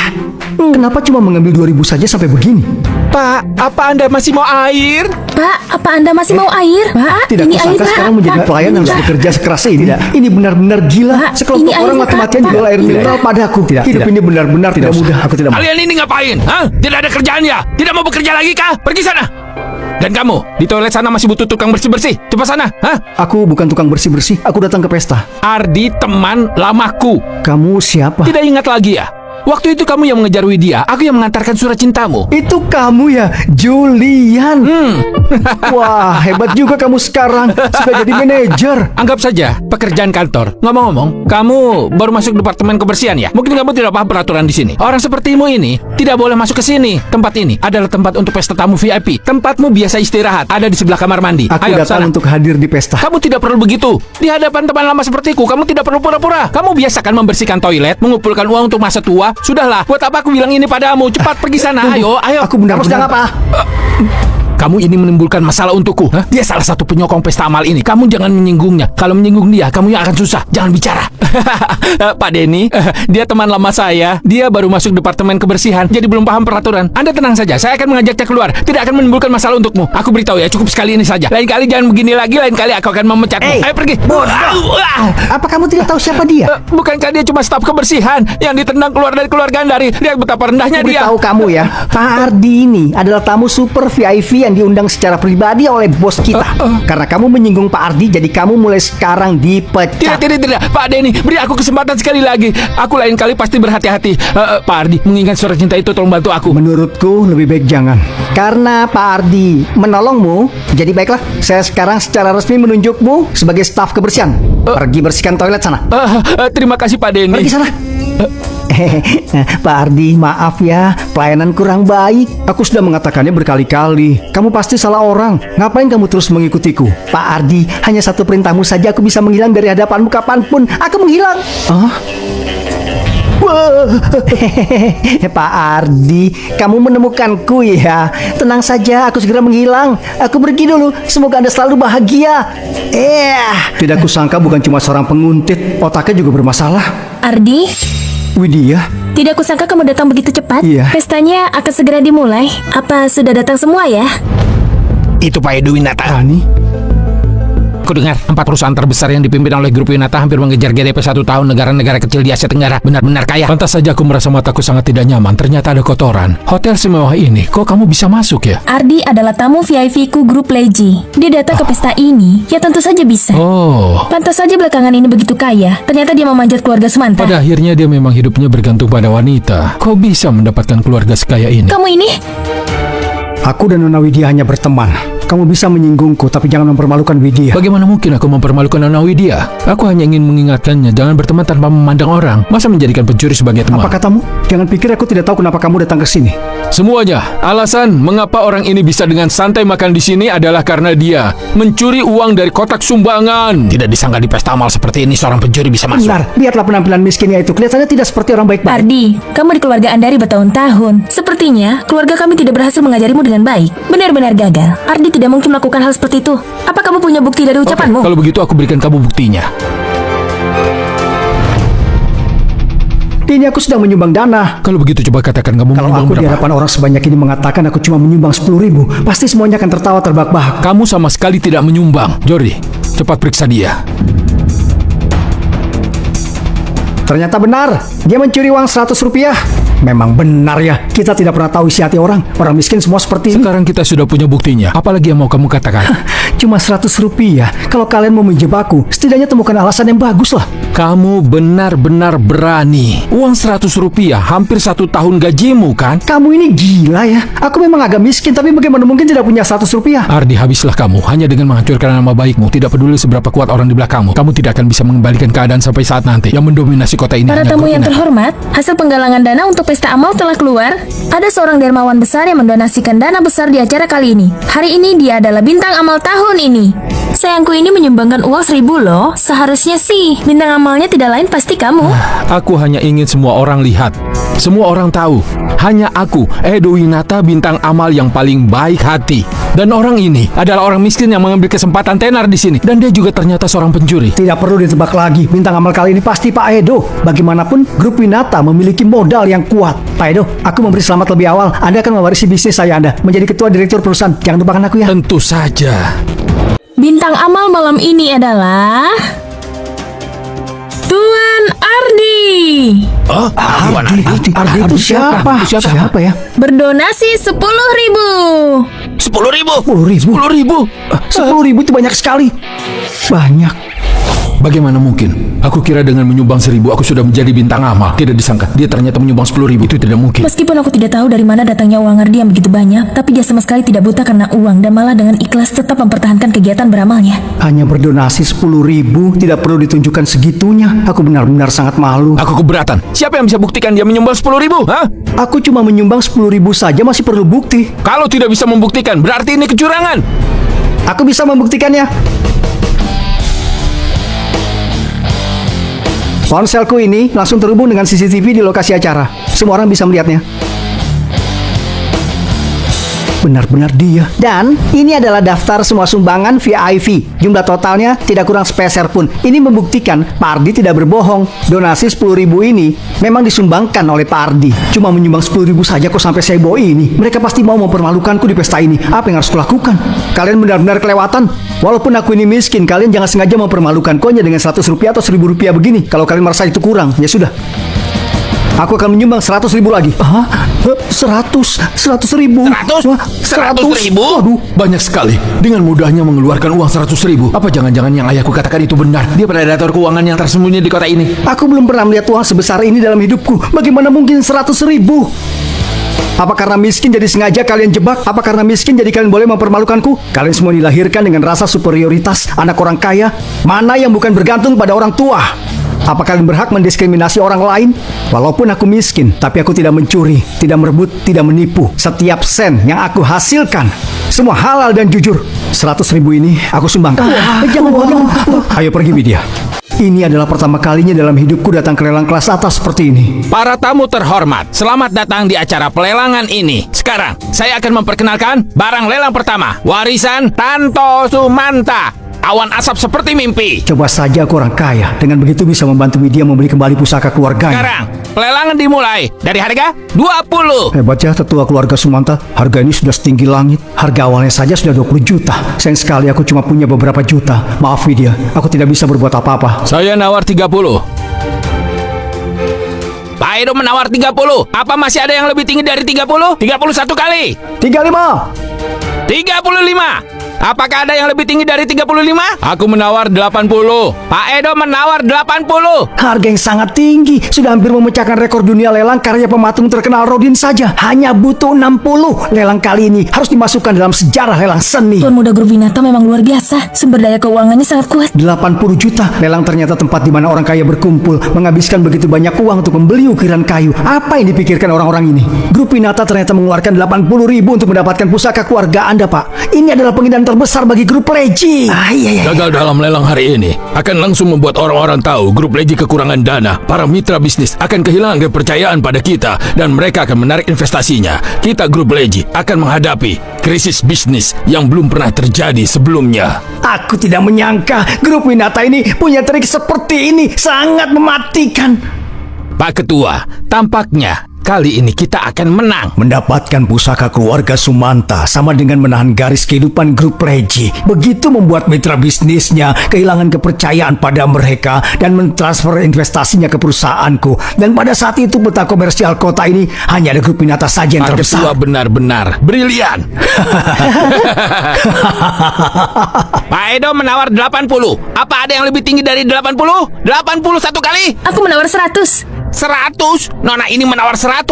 Kenapa cuma mengambil 2.000 saja sampai begini? Pak, apa Anda masih mau air? Pak, apa Anda masih mau air? Pak, Tidak ini kusangka air, sekarang Pak. menjadi Pak, pelayan yang ini, harus Pak. bekerja sekeras ini. Ini benar-benar gila. Pak, Sekelompok ini orang air, mati-matian Pak. jual air mineral padaku. Hidup ini benar-benar tidak mudah. Aku tidak mau. Kalian ini ngapain? Hah? Tidak ada kerjaan ya? Tidak mau bekerja lagi kah? Pergi sana. Dan kamu, di toilet sana masih butuh tukang bersih-bersih. Cepat sana. Hah? Aku bukan tukang bersih-bersih. Aku datang ke pesta. Ardi teman lamaku. Kamu siapa? Tidak ingat lagi ya? Waktu itu kamu yang mengejar Widya, aku yang mengantarkan surat cintamu. Itu kamu ya, Julian. Wah, hebat juga kamu sekarang. Sudah jadi manajer. Anggap saja pekerjaan kantor. Ngomong-ngomong, kamu baru masuk departemen kebersihan ya? Mungkin kamu tidak paham peraturan di sini. Orang sepertimu ini tidak boleh masuk ke sini. Tempat ini adalah tempat untuk pesta tamu VIP. Tempatmu biasa istirahat, ada di sebelah kamar mandi. Aku Ayo, datang sana. untuk hadir di pesta. Kamu tidak perlu begitu. Di hadapan teman lama sepertiku, kamu tidak perlu pura-pura. Kamu biasakan membersihkan toilet, mengumpulkan uang untuk masa tua. Sudahlah, buat apa aku bilang ini padamu? Cepat pergi sana. Ayo, ayo. Aku benar-benar. Kamu sedang apa? Kamu ini menimbulkan masalah untukku. Dia salah satu penyokong pesta amal ini. Kamu jangan menyinggungnya. Kalau menyinggung dia, kamu yang akan susah. Jangan bicara. Pak Denny, dia teman lama saya. Dia baru masuk departemen kebersihan, jadi belum paham peraturan. Anda tenang saja, saya akan mengajaknya keluar. Tidak akan menimbulkan masalah untukmu. Aku beritahu ya, cukup sekali ini saja. Lain kali jangan begini lagi, lain kali aku akan memecatmu. Ayo pergi. Apa kamu tidak tahu siapa dia? Bukankah dia cuma staf kebersihan yang ditendang keluar dari keluarga Andari? Lihat betapa rendahnya dia. Tahu kamu ya, Pak Ardi ini adalah tamu super VIP yang diundang secara pribadi oleh bos kita. Karena kamu menyinggung Pak Ardi, jadi kamu mulai sekarang dipecat. Tidak. Pak Denny, beri aku kesempatan sekali lagi. Aku lain kali pasti berhati-hati. Pak Ardi, mengingat surat cinta itu tolong bantu aku. Menurutku lebih baik jangan. Karena Pak Ardi menolongmu, jadi baiklah, saya sekarang secara resmi menunjukmu sebagai staf kebersihan. Pergi bersihkan toilet sana. Terima kasih Pak Denny. Pergi sana. Pak Ardi, maaf ya, pelayanan kurang baik. Aku sudah mengatakannya berkali-kali. Kamu pasti salah orang. Ngapain kamu terus mengikutiku? Pak Ardi, hanya satu perintahmu saja aku bisa menghilang dari hadapanmu kapanpun. Aku menghilang. Pak Ardi, kamu menemukanku ya. Tenang saja, aku segera menghilang. Aku pergi dulu. Semoga Anda selalu bahagia. Tidak kusangka bukan cuma seorang penguntit, otaknya juga bermasalah. Ardi, Widya, tidak kusangka kamu datang begitu cepat. Iya. Pestanya akan segera dimulai. Apa sudah datang semua ya? Itu Pak Edo Winata. Aku dengar 4 perusahaan terbesar yang dipimpin oleh grup Winata hampir mengejar GDP 1 tahun negara-negara kecil di Asia Tenggara. Benar-benar kaya. Pantas saja aku merasa mataku sangat tidak nyaman. Ternyata ada kotoran. Hotel semewah ini, kok kamu bisa masuk ya? Ardi adalah tamu VIP ku grup Leji. Dia datang ke pesta ini, ya tentu saja bisa. Pantas saja belakangan ini begitu kaya. Ternyata dia memanjat keluarga Sumanta. Pada akhirnya dia memang hidupnya bergantung pada wanita. Kok bisa mendapatkan keluarga sekaya ini? Kamu ini? Aku dan Nona Widya hanya berteman. Kamu bisa menyinggungku, tapi jangan mempermalukan Widya. Bagaimana mungkin aku mempermalukan Nona Widya? Aku hanya ingin mengingatkannya jangan berteman tanpa memandang orang. Masa menjadikan pencuri sebagai teman? Apa katamu? Jangan pikir aku tidak tahu kenapa kamu datang ke sini. Semuanya. Alasan mengapa orang ini bisa dengan santai makan di sini adalah karena dia mencuri uang dari kotak sumbangan. Tidak disangka di pesta amal seperti ini seorang pencuri bisa masuk. Benar, lihatlah penampilan miskinnya itu. Kelihatannya tidak seperti orang baik-baik. Ardi, kamu di keluarga Andari bertahun-tahun. Sepertinya keluarga kami tidak berhasil mengajarimu dengan baik. Benar-benar gagal. Ardi tidak mungkin melakukan hal seperti itu. Apa kamu punya bukti dari ucapanmu? Kalau begitu aku berikan kamu buktinya. Ini aku sedang menyumbang dana. Kalau begitu coba katakan kamu Kalau menyumbang aku di berapa? hadapan orang sebanyak ini mengatakan aku cuma menyumbang 10.000, pasti semuanya akan tertawa terbahak-bahak. Kamu sama sekali tidak menyumbang. Jordi, cepat periksa dia. Ternyata benar, dia mencuri uang 100 rupiah. Memang benar ya, kita tidak pernah tahu isi hati orang. Orang miskin semua seperti ini. Sekarang kita sudah punya buktinya. Apalagi yang mau kamu katakan? Cuma 100 rupiah. Kalau kalian mau menjebak aku, setidaknya temukan alasan yang bagus lah. Kamu benar-benar berani. Uang 100 rupiah, hampir 1 tahun gajimu kan? Kamu ini gila ya. Aku memang agak miskin, tapi bagaimana mungkin tidak punya 100 rupiah? Ardi, habislah kamu. Hanya dengan menghancurkan nama baikmu. Tidak peduli seberapa kuat orang di belakangmu. Kamu tidak akan bisa mengembalikan keadaan sampai saat nanti. Yang mendominasi kota ini Para hanya tamu yang Winata. terhormat, hasil penggalangan dana untuk pesta amal telah keluar. Ada seorang dermawan besar yang mendonasikan dana besar di acara kali ini. Hari ini dia adalah bintang amal tahun ini. Sayangku ini menyumbangkan uang 1.000 loh. Seharusnya sih bintang amalnya tidak lain pasti kamu. Aku hanya ingin semua orang lihat. Semua orang tahu. Hanya aku, Edo Winata, bintang amal yang paling baik hati. Dan orang ini adalah orang miskin yang mengambil kesempatan tenar di sini. Dan dia juga ternyata seorang pencuri. Tidak perlu ditebak lagi. Bintang amal kali ini pasti Pak Edo. Bagaimanapun, grup Winata memiliki modal yang kuat. Pak Edo, aku memberi selamat lebih awal. Anda akan mewarisi bisnis saya Anda menjadi ketua direktur perusahaan. Jangan lupakan aku ya. Tentu saja. Bintang amal malam ini adalah Tuan Ardi. Ardi itu siapa? Siapa ya? Berdonasi 10.000. 10.000. 10.000 itu banyak sekali. Banyak. Bagaimana mungkin? Aku kira dengan menyumbang 1.000 aku sudah menjadi bintang amal. Tidak disangka dia ternyata menyumbang 10.000. Itu tidak mungkin. Meskipun aku tidak tahu dari mana datangnya uang Ardi yang begitu banyak, tapi dia sama sekali tidak buta karena uang dan malah dengan ikhlas tetap mempertahankan kegiatan beramalnya. Hanya berdonasi 10.000, tidak perlu ditunjukkan segitunya. Aku benar-benar sangat malu. Aku keberatan. Siapa yang bisa buktikan dia menyumbang 10.000? Hah? Aku cuma menyumbang 10.000 saja, masih perlu bukti. Kalau tidak bisa membuktikan, berarti ini kecurangan. Aku bisa membuktikannya. Ponselku ini langsung terhubung dengan CCTV di lokasi acara. Semua orang bisa melihatnya. Benar-benar dia. Dan ini adalah daftar semua sumbangan via IV. Jumlah totalnya tidak kurang sepeser pun. Ini membuktikan Pak Ardi tidak berbohong. Donasi 10.000 ini memang disumbangkan oleh Pak Ardi. Cuma menyumbang 10.000 saja kok sampai sebo ini. Mereka pasti mau mempermalukanku di pesta ini. Apa yang harus kulakukan? Kalian benar-benar kelewatan. Walaupun aku ini miskin, kalian jangan sengaja mempermalukanku hanya dengan 100 rupiah atau 1.000 rupiah begini. Kalau kalian merasa itu kurang, ya sudah. Aku akan menyumbang 100.000 lagi. 100.000. 100.000? Waduh, banyak sekali. Dengan mudahnya mengeluarkan uang 100.000. Apa jangan-jangan yang ayahku katakan itu benar? Dia predator keuangan yang tersembunyi di kota ini. Aku belum pernah melihat uang sebesar ini dalam hidupku. Bagaimana mungkin 100.000? Apa karena miskin jadi sengaja kalian jebak? Apa karena miskin jadi kalian boleh mempermalukanku? Kalian semua dilahirkan dengan rasa superioritas anak orang kaya. Mana yang bukan bergantung pada orang tua? Apa kalian berhak mendiskriminasi orang lain? Walaupun aku miskin, tapi aku tidak mencuri, tidak merebut, tidak menipu. Setiap sen yang aku hasilkan, semua halal dan jujur. 100.000 ini aku sumbangkan. Jangan. Ayo pergi, Widya. Ini adalah pertama kalinya dalam hidupku datang ke lelang kelas atas seperti ini. Para tamu terhormat, selamat datang di acara pelelangan ini. Sekarang, saya akan memperkenalkan barang lelang pertama. Warisan Tanto Sumanta. Awan asap seperti mimpi. Coba saja aku orang kaya. Dengan begitu bisa membantu Widya membeli kembali pusaka keluarganya. Sekarang, pelelangan dimulai dari harga 20. Hebat ya tetua keluarga Sumanta. Harga ini sudah setinggi langit. Harga awalnya saja sudah 20 juta. Sayang sekali aku cuma punya beberapa juta. Maaf Widya, aku tidak bisa berbuat apa-apa. Saya nawar 30. Pak Edo menawar 30. Apa masih ada yang lebih tinggi dari 30? 31 kali. 35. 35. Apakah ada yang lebih tinggi dari 35? Aku menawar 80. Pak Edo menawar 80. Harga yang sangat tinggi. Sudah hampir memecahkan rekor dunia lelang karya pematung terkenal Rodin saja. Hanya butuh 60. Lelang kali ini harus dimasukkan dalam sejarah lelang seni. Tuan muda Grup Winata memang luar biasa. Sumber daya keuangannya sangat kuat. 80 juta. Lelang ternyata tempat di mana orang kaya berkumpul, menghabiskan begitu banyak uang untuk membeli ukiran kayu. Apa yang dipikirkan orang-orang ini? Grup Winata ternyata mengeluarkan 80.000 untuk mendapatkan pusaka keluarga Anda, Pak. Ini adalah penghinaan terbesar bagi Grup Leji. Gagal dalam lelang hari ini akan langsung membuat orang-orang tahu Grup Leji kekurangan dana. Para mitra bisnis akan kehilangan kepercayaan pada kita dan mereka akan menarik investasinya. Kita Grup Leji akan menghadapi krisis bisnis yang belum pernah terjadi sebelumnya. Aku tidak menyangka Grup Winata ini punya trik seperti ini. Sangat mematikan. Pak Ketua, tampaknya kali ini kita akan menang. Mendapatkan pusaka keluarga Sumanta sama dengan menahan garis kehidupan Grup Leji. Begitu membuat mitra bisnisnya kehilangan kepercayaan pada mereka dan mentransfer investasinya ke perusahaanku. Dan pada saat itu peta komersial kota ini hanya ada Grup Winata saja yang Pak terbesar. Ketua benar-benar brilian. Pak Edo menawar 80. Apa ada yang lebih tinggi dari 80? 81 kali. Aku menawar 100. 100? Nona ini menawar 100?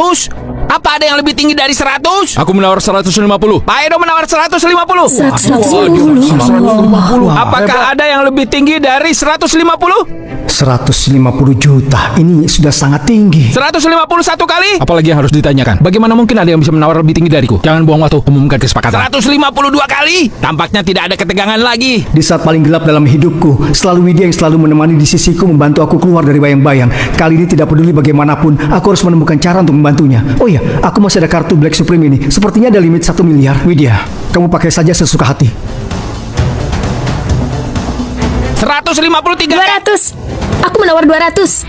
Apa ada yang lebih tinggi dari 100? Aku menawar 150. Pak Edo menawar 150. 150. Apakah ada yang lebih tinggi dari 150? 150 juta. Ini sudah sangat tinggi. 151 kali. Apalagi yang harus ditanyakan? Bagaimana mungkin ada yang bisa menawar lebih tinggi dariku? Jangan buang waktu, umumkan kesepakatan. 152 kali. Tampaknya tidak ada ketegangan lagi. Di saat paling gelap dalam hidupku, selalu Widya yang selalu menemani di sisiku membantu aku keluar dari bayang-bayang. Kali ini tidak peduli bagaimanapun, aku harus menemukan cara untuk membantunya. Oh iya, aku masih ada kartu Black Supreme ini. Sepertinya ada limit 1 miliar. Widya, kamu pakai saja sesuka hati. 153 200. Aku menawar 200.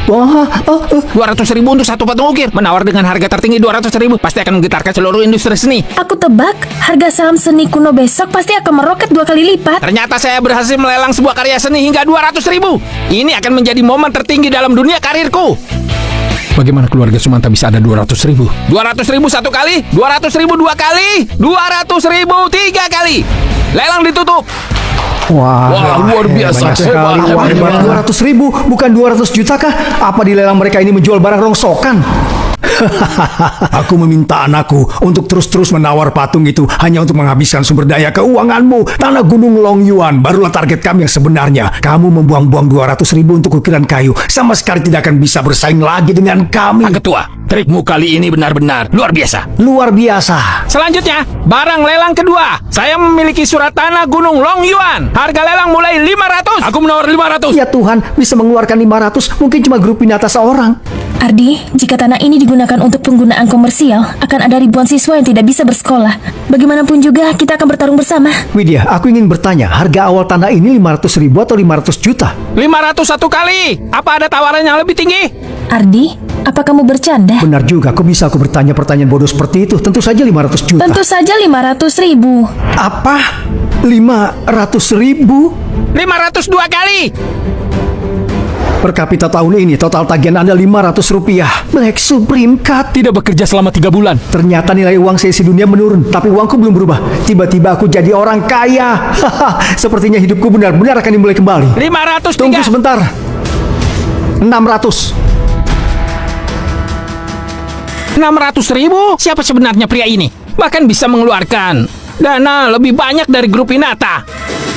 200.000 untuk satu patung ukir. Menawar dengan harga tertinggi 200.000 pasti akan menggetarkan seluruh industri seni. Aku tebak harga saham seni kuno besok pasti akan meroket 2 kali lipat. Ternyata saya berhasil melelang sebuah karya seni hingga 200.000. Ini akan menjadi momen tertinggi dalam dunia karirku. Bagaimana keluarga Sumanta bisa ada 200.000? 200.000 1 kali, 200.000 2 kali, 200.000 3 kali. Lelang ditutup. Wah, luar biasa. Banyak sekali uang. 200.000, bukan 200 juta kah? Apa di lelang mereka ini menjual barang rongsokan? Aku meminta anakku untuk terus-terus menawar patung itu hanya untuk menghabiskan sumber daya keuanganmu. Tanah Gunung Longyuan barulah target kami yang sebenarnya. Kamu membuang-buang 200.000 untuk ukiran kayu. Sama sekali tidak akan bisa bersaing lagi dengan kami. Pak Ketua, trikmu kali ini benar-benar luar biasa. Luar biasa. Selanjutnya, barang lelang kedua. Saya memiliki surat tanah Gunung Longyuan. Harga lelang mulai 500. Aku menawar 500. Ya Tuhan, bisa mengeluarkan 500 mungkin cuma grup Pinata seorang. Ardi, jika tanah ini digunakan untuk penggunaan komersial, akan ada ribuan siswa yang tidak bisa bersekolah. Bagaimanapun juga, kita akan bertarung bersama. Widya, aku ingin bertanya, harga awal tanah ini 500.000 atau 500 juta? 500 satu kali. Apa ada tawaran yang lebih tinggi? Ardi, apa kamu bercanda? Benar juga, kok bisa aku bertanya pertanyaan bodoh seperti itu? Tentu saja 500 juta. Tentu saja 500.000. Apa? 500.000? 502 kali. Per kapita tahun ini total tagihan Anda 500 rupiah. Black Supreme Cut. Tidak bekerja selama 3 bulan. Ternyata nilai uang sesi dunia menurun, tapi uangku belum berubah. Tiba-tiba aku jadi orang kaya. Sepertinya hidupku benar-benar akan dimulai kembali. 503. Tunggu sebentar. 600. 600.000? Siapa sebenarnya pria ini? Bahkan bisa mengeluarkan dana lebih banyak dari grup Pinata.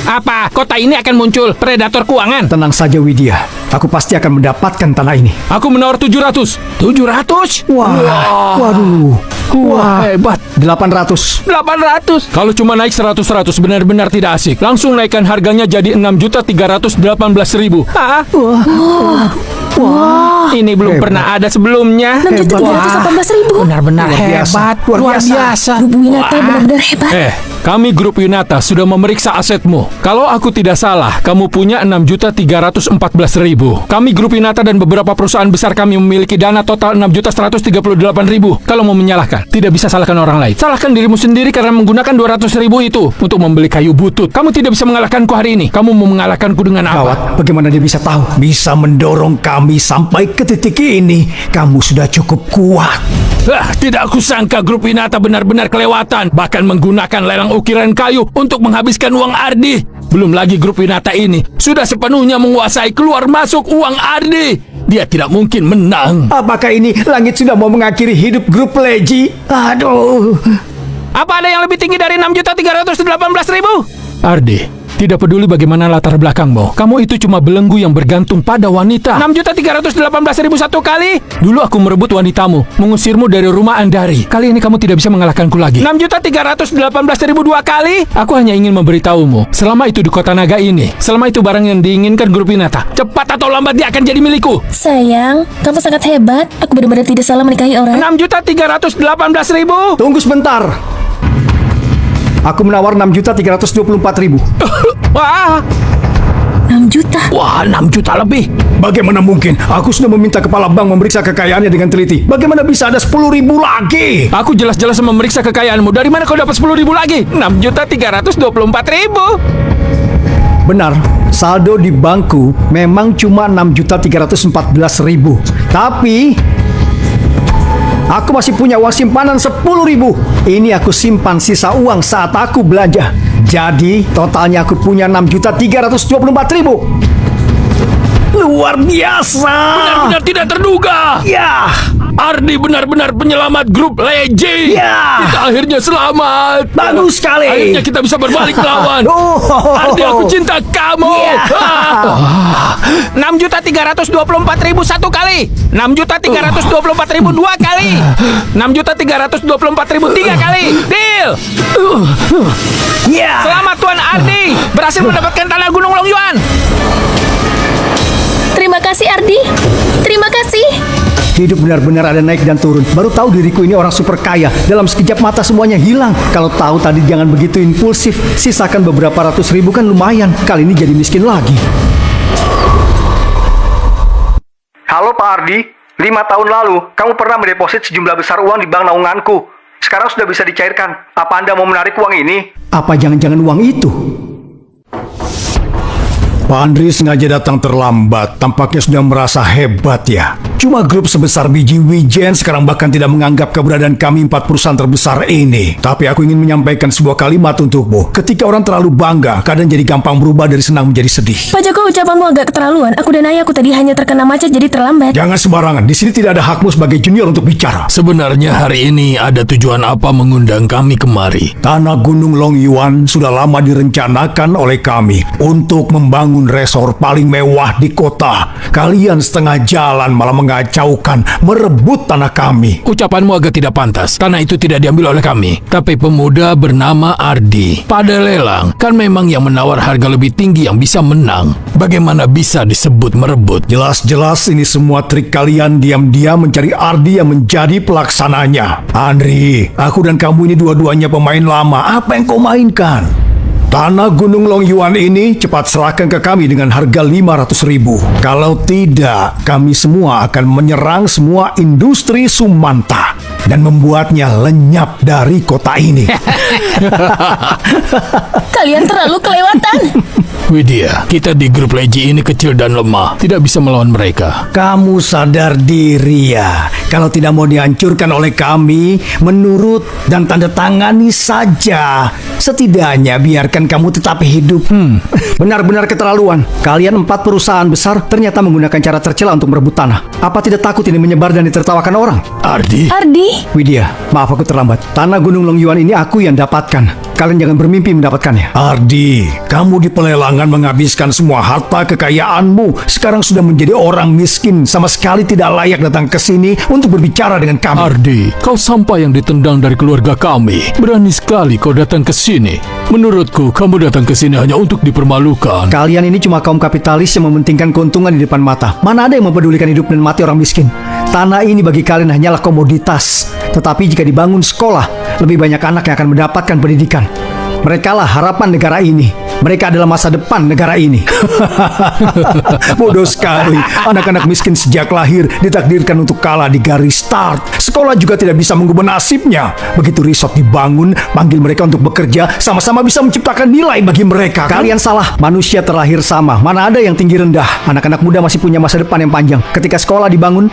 Apa kota ini akan muncul predator keuangan? Tenang saja Widya, aku pasti akan mendapatkan tanah ini. Aku menawar 700. 700? Waduh. Wah, hebat. 800. 800. Kalau cuma naik 100-100 benar-benar tidak asik. Langsung naikkan harganya jadi 6.318.000. Hah? Wah, Ini belum Hebat. pernah ada sebelumnya. 6.318.000. Benar-benar Luar biasa. hebat. Luar Luar biasa. biasa. Grup Winata benar-benar hebat. Kami grup Winata sudah memeriksa asetmu. Kalau aku tidak salah, kamu punya 6.314.000. Kami grup Winata dan beberapa perusahaan besar kami memiliki dana total 6.138.000. Kalau mau menyalahkan, tidak bisa salahkan orang lain. Salahkan dirimu sendiri karena menggunakan 200.000 itu untuk membeli kayu butut. Kamu tidak bisa mengalahkanku hari ini. Kamu mau mengalahkanku dengan apa? Gawat, bagaimana dia bisa tahu? Bisa mendorong kami sampai ke titik ini. Kamu sudah cukup kuat. Tidak aku sangka grup Winata benar-benar kelewatan, bahkan menggunakan lelang ukiran kayu untuk menghabiskan uang Ardi. Belum lagi grup Winata ini sudah sepenuhnya menguasai keluar masuk uang Ardi. Dia tidak mungkin menang. Apakah ini langit sudah mau mengakhiri hidup grup Leji? Aduh. Apa ada yang lebih tinggi dari 6.318.000? Ardi, tidak peduli bagaimana latar belakangmu, kamu itu cuma belenggu yang bergantung pada wanita. 6.318.000 satu kali. Dulu aku merebut wanitamu, mengusirmu dari rumah Andari. Kali ini kamu tidak bisa mengalahkanku lagi. 6.318.000 dua kali. Aku hanya ingin memberitahumu, selama itu di kota naga ini, selama itu barang yang diinginkan grup Winata, cepat atau lambat dia akan jadi milikku. Sayang, kamu sangat hebat. Aku benar-benar tidak salah menikahi orang. 6.318.000. Tunggu sebentar. Aku menawar 6.324.000. Wah, 6 juta. wah, 6 juta lebih. Bagaimana mungkin? Aku sudah meminta kepala bank memeriksa kekayaannya dengan teliti. Bagaimana bisa ada 10.000 lagi? Aku jelas-jelas memeriksa kekayaanmu. Dari mana kau dapat 10.000 lagi? 6.324.000. Benar, saldo di bankku memang cuma 6.314.000. Tapi aku masih punya uang simpanan 10.000. Ini aku simpan sisa uang saat aku belanja. Jadi totalnya aku punya 6.324.000. Luar biasa. Benar-benar tidak terduga. Ya. Ardi benar-benar penyelamat grup Leji. Ya. Kita akhirnya selamat. Bagus sekali. Akhirnya kita bisa berbalik melawan. Ardi, aku cinta kamu. Ya. 6.324.000 satu kali. 6.324.000 dua kali. 6.324.000 tiga kali. Deal. Ya. Selamat Tuan Ardi, berhasil mendapatkan tanah Gunung Longyuan. Terima kasih Ardi. Terima kasih. Hidup benar-benar ada naik dan turun. Baru tahu diriku ini orang super kaya. Dalam sekejap mata semuanya hilang. Kalau tahu tadi jangan begitu impulsif. Sisakan beberapa ratus ribu kan lumayan. Kali ini jadi miskin lagi. Halo Pak Ardi, 5 tahun lalu kamu pernah mendeposit sejumlah besar uang di bank naunganku. Sekarang sudah bisa dicairkan. Apa Anda mau menarik uang ini? Apa jangan-jangan uang itu? Pak Andri sengaja datang terlambat. Tampaknya sudah merasa hebat ya. Cuma grup sebesar biji wijen sekarang bahkan tidak menganggap keberadaan kami 4 perusahaan terbesar ini. Tapi aku ingin menyampaikan sebuah kalimat untukmu. Ketika orang terlalu bangga, kadang jadi gampang berubah dari senang menjadi sedih. Pak Joko, ucapanmu agak keterlaluan. Aku dan ayahku tadi hanya terkena macet jadi terlambat. Jangan sembarangan, di sini tidak ada hakmu sebagai junior untuk bicara. Sebenarnya hari ini ada tujuan apa mengundang kami kemari? Tanah Gunung Longyuan sudah lama direncanakan oleh kami untuk membangun resor paling mewah di kota. Kalian setengah jalan malah mengacaukan, merebut tanah kami. Ucapanmu agak tidak pantas. Tanah itu tidak diambil oleh kami, tapi pemuda bernama Ardi. Pada lelang, kan memang yang menawar harga lebih tinggi yang bisa menang. Bagaimana bisa disebut merebut? Jelas-jelas ini semua trik kalian diam-diam mencari Ardi yang menjadi pelaksananya. Andri, aku dan kamu ini dua-duanya pemain lama. Apa yang kau mainkan? Tanah Gunung Longyuan ini cepat serahkan ke kami dengan harga 500.000. Kalau tidak, kami semua akan menyerang semua industri Sumanta dan membuatnya lenyap dari kota ini. Kalian terlalu kelewatan. Widya, kita di grup Leji ini kecil dan lemah, tidak bisa melawan mereka. Kamu sadar diri ya? Kalau tidak mau dihancurkan oleh kami, menurut dan tanda tangani saja. Setidaknya biarkan kamu tetap hidup. Benar-benar keterlaluan. Kalian 4 perusahaan besar ternyata menggunakan cara tercela untuk merebut tanah. Apa tidak takut ini menyebar dan ditertawakan orang? Ardi? Widya, maaf aku terlambat. Tanah Gunung Longyuan ini aku yang dapatkan. Kalian jangan bermimpi mendapatkannya. Ardi, kamu di pelelangan menghabiskan semua harta kekayaanmu. Sekarang sudah menjadi orang miskin, sama sekali tidak layak datang ke sini untuk berbicara dengan kami. Ardi, kau sampah yang ditendang dari keluarga kami. Berani sekali kau datang ke sini. Menurutku, kamu datang ke sini hanya untuk dipermalukan. Kalian ini cuma kaum kapitalis yang mementingkan keuntungan di depan mata. Mana ada yang mempedulikan hidup dan mati orang miskin? Tanah ini bagi kalian hanyalah komoditas. Tetapi jika dibangun sekolah, lebih banyak anak yang akan mendapatkan pendidikan. Merekalah harapan negara ini. Mereka adalah masa depan negara ini. Bodoh sekali. Anak-anak miskin sejak lahir ditakdirkan untuk kalah di garis start. Sekolah juga tidak bisa mengubah nasibnya. Begitu resort dibangun, panggil mereka untuk bekerja, sama-sama bisa menciptakan nilai bagi mereka. Kalian salah. Manusia terlahir sama. Mana ada yang tinggi rendah. Anak-anak muda masih punya masa depan yang panjang. Ketika sekolah dibangun,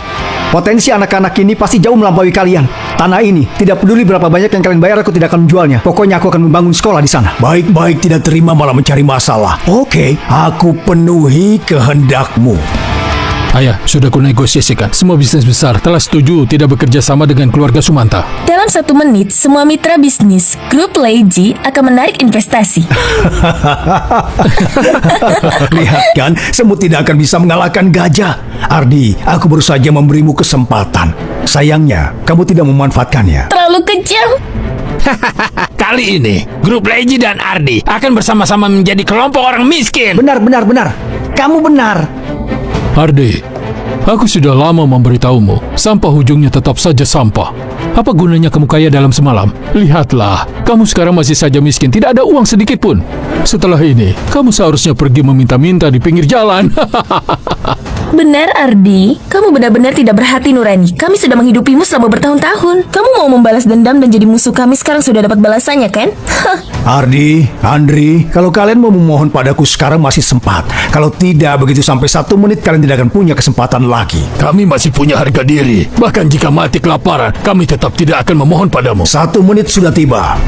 potensi anak-anak ini pasti jauh melampaui kalian. Tanah ini, tidak peduli berapa banyak yang kalian bayar, aku tidak akan menjualnya. Pokoknya aku akan membangun sekolah di sana. Baik-baik, tidak terima malah mencari masalah. Oke, aku penuhi kehendakmu. Ayah, sudah kunegosiasikan. Semua bisnis besar telah setuju tidak bekerja sama dengan keluarga Sumanta. Dalam 1 menit, semua mitra bisnis grup Leji akan menarik investasi. Lihat kan, semut tidak akan bisa mengalahkan gajah. Ardi, aku baru saja memberimu kesempatan. Sayangnya, kamu tidak memanfaatkannya. Terlalu kejam. Kali ini, grup Leji dan Ardi akan bersama-sama menjadi kelompok orang miskin. Benar. Kamu benar. Ardi, aku sudah lama memberitahumu, sampah ujungnya tetap saja sampah. Apa gunanya kamu kaya dalam semalam? Lihatlah, kamu sekarang masih saja miskin, tidak ada uang sedikit pun. Setelah ini, kamu seharusnya pergi meminta-minta di pinggir jalan. Benar, Ardi. Kamu benar-benar tidak berhati nurani. Kami sudah menghidupimu selama bertahun-tahun. Kamu mau membalas dendam dan jadi musuh kami, sekarang sudah dapat balasannya, kan? Ardi, Andri, kalau kalian mau memohon padaku sekarang masih sempat. Kalau tidak, begitu sampai 1 menit kalian tidak akan punya kesempatan lagi. Kami masih punya harga diri. Bahkan jika mati kelaparan, kami tetap tidak akan memohon padamu. 1 menit sudah tiba.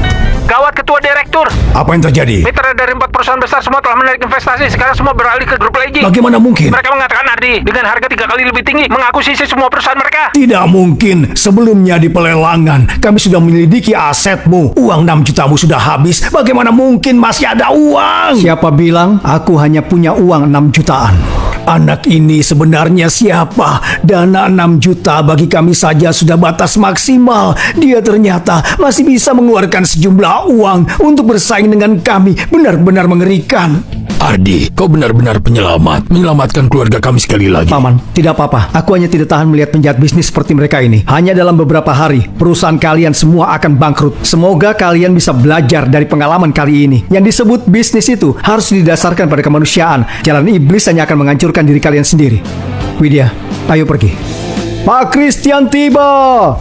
Gawat ketua direktur. Apa yang terjadi? Mitra dari 4 perusahaan besar semua telah menarik investasi. Sekarang semua beralih ke grup Leji. Bagaimana mungkin? Mereka mengatakan Ardi dengan harga 3 kali lebih tinggi mengakuisisi semua perusahaan mereka. Tidak mungkin. Sebelumnya di pelelangan kami sudah menyelidiki asetmu. Uang 6 jutamu sudah habis. Bagaimana mungkin masih ada uang? Siapa bilang aku hanya punya uang 6 jutaan? Anak ini sebenarnya siapa? Dana 6 juta bagi kami saja sudah batas maksimal. Dia ternyata masih bisa mengeluarkan sejumlah uang untuk bersaing dengan kami. Benar-benar mengerikan. Ardi, kau benar-benar penyelamat. Menyelamatkan keluarga kami sekali lagi. Paman, tidak apa-apa. Aku hanya tidak tahan melihat penjahat bisnis seperti mereka ini. Hanya dalam beberapa hari, perusahaan kalian semua akan bangkrut. Semoga kalian bisa belajar dari pengalaman kali ini. Yang disebut bisnis itu harus didasarkan pada kemanusiaan. Jalan iblis hanya akan menghancurkan diri kalian sendiri. Widya, ayo pergi. Pak Christian tiba.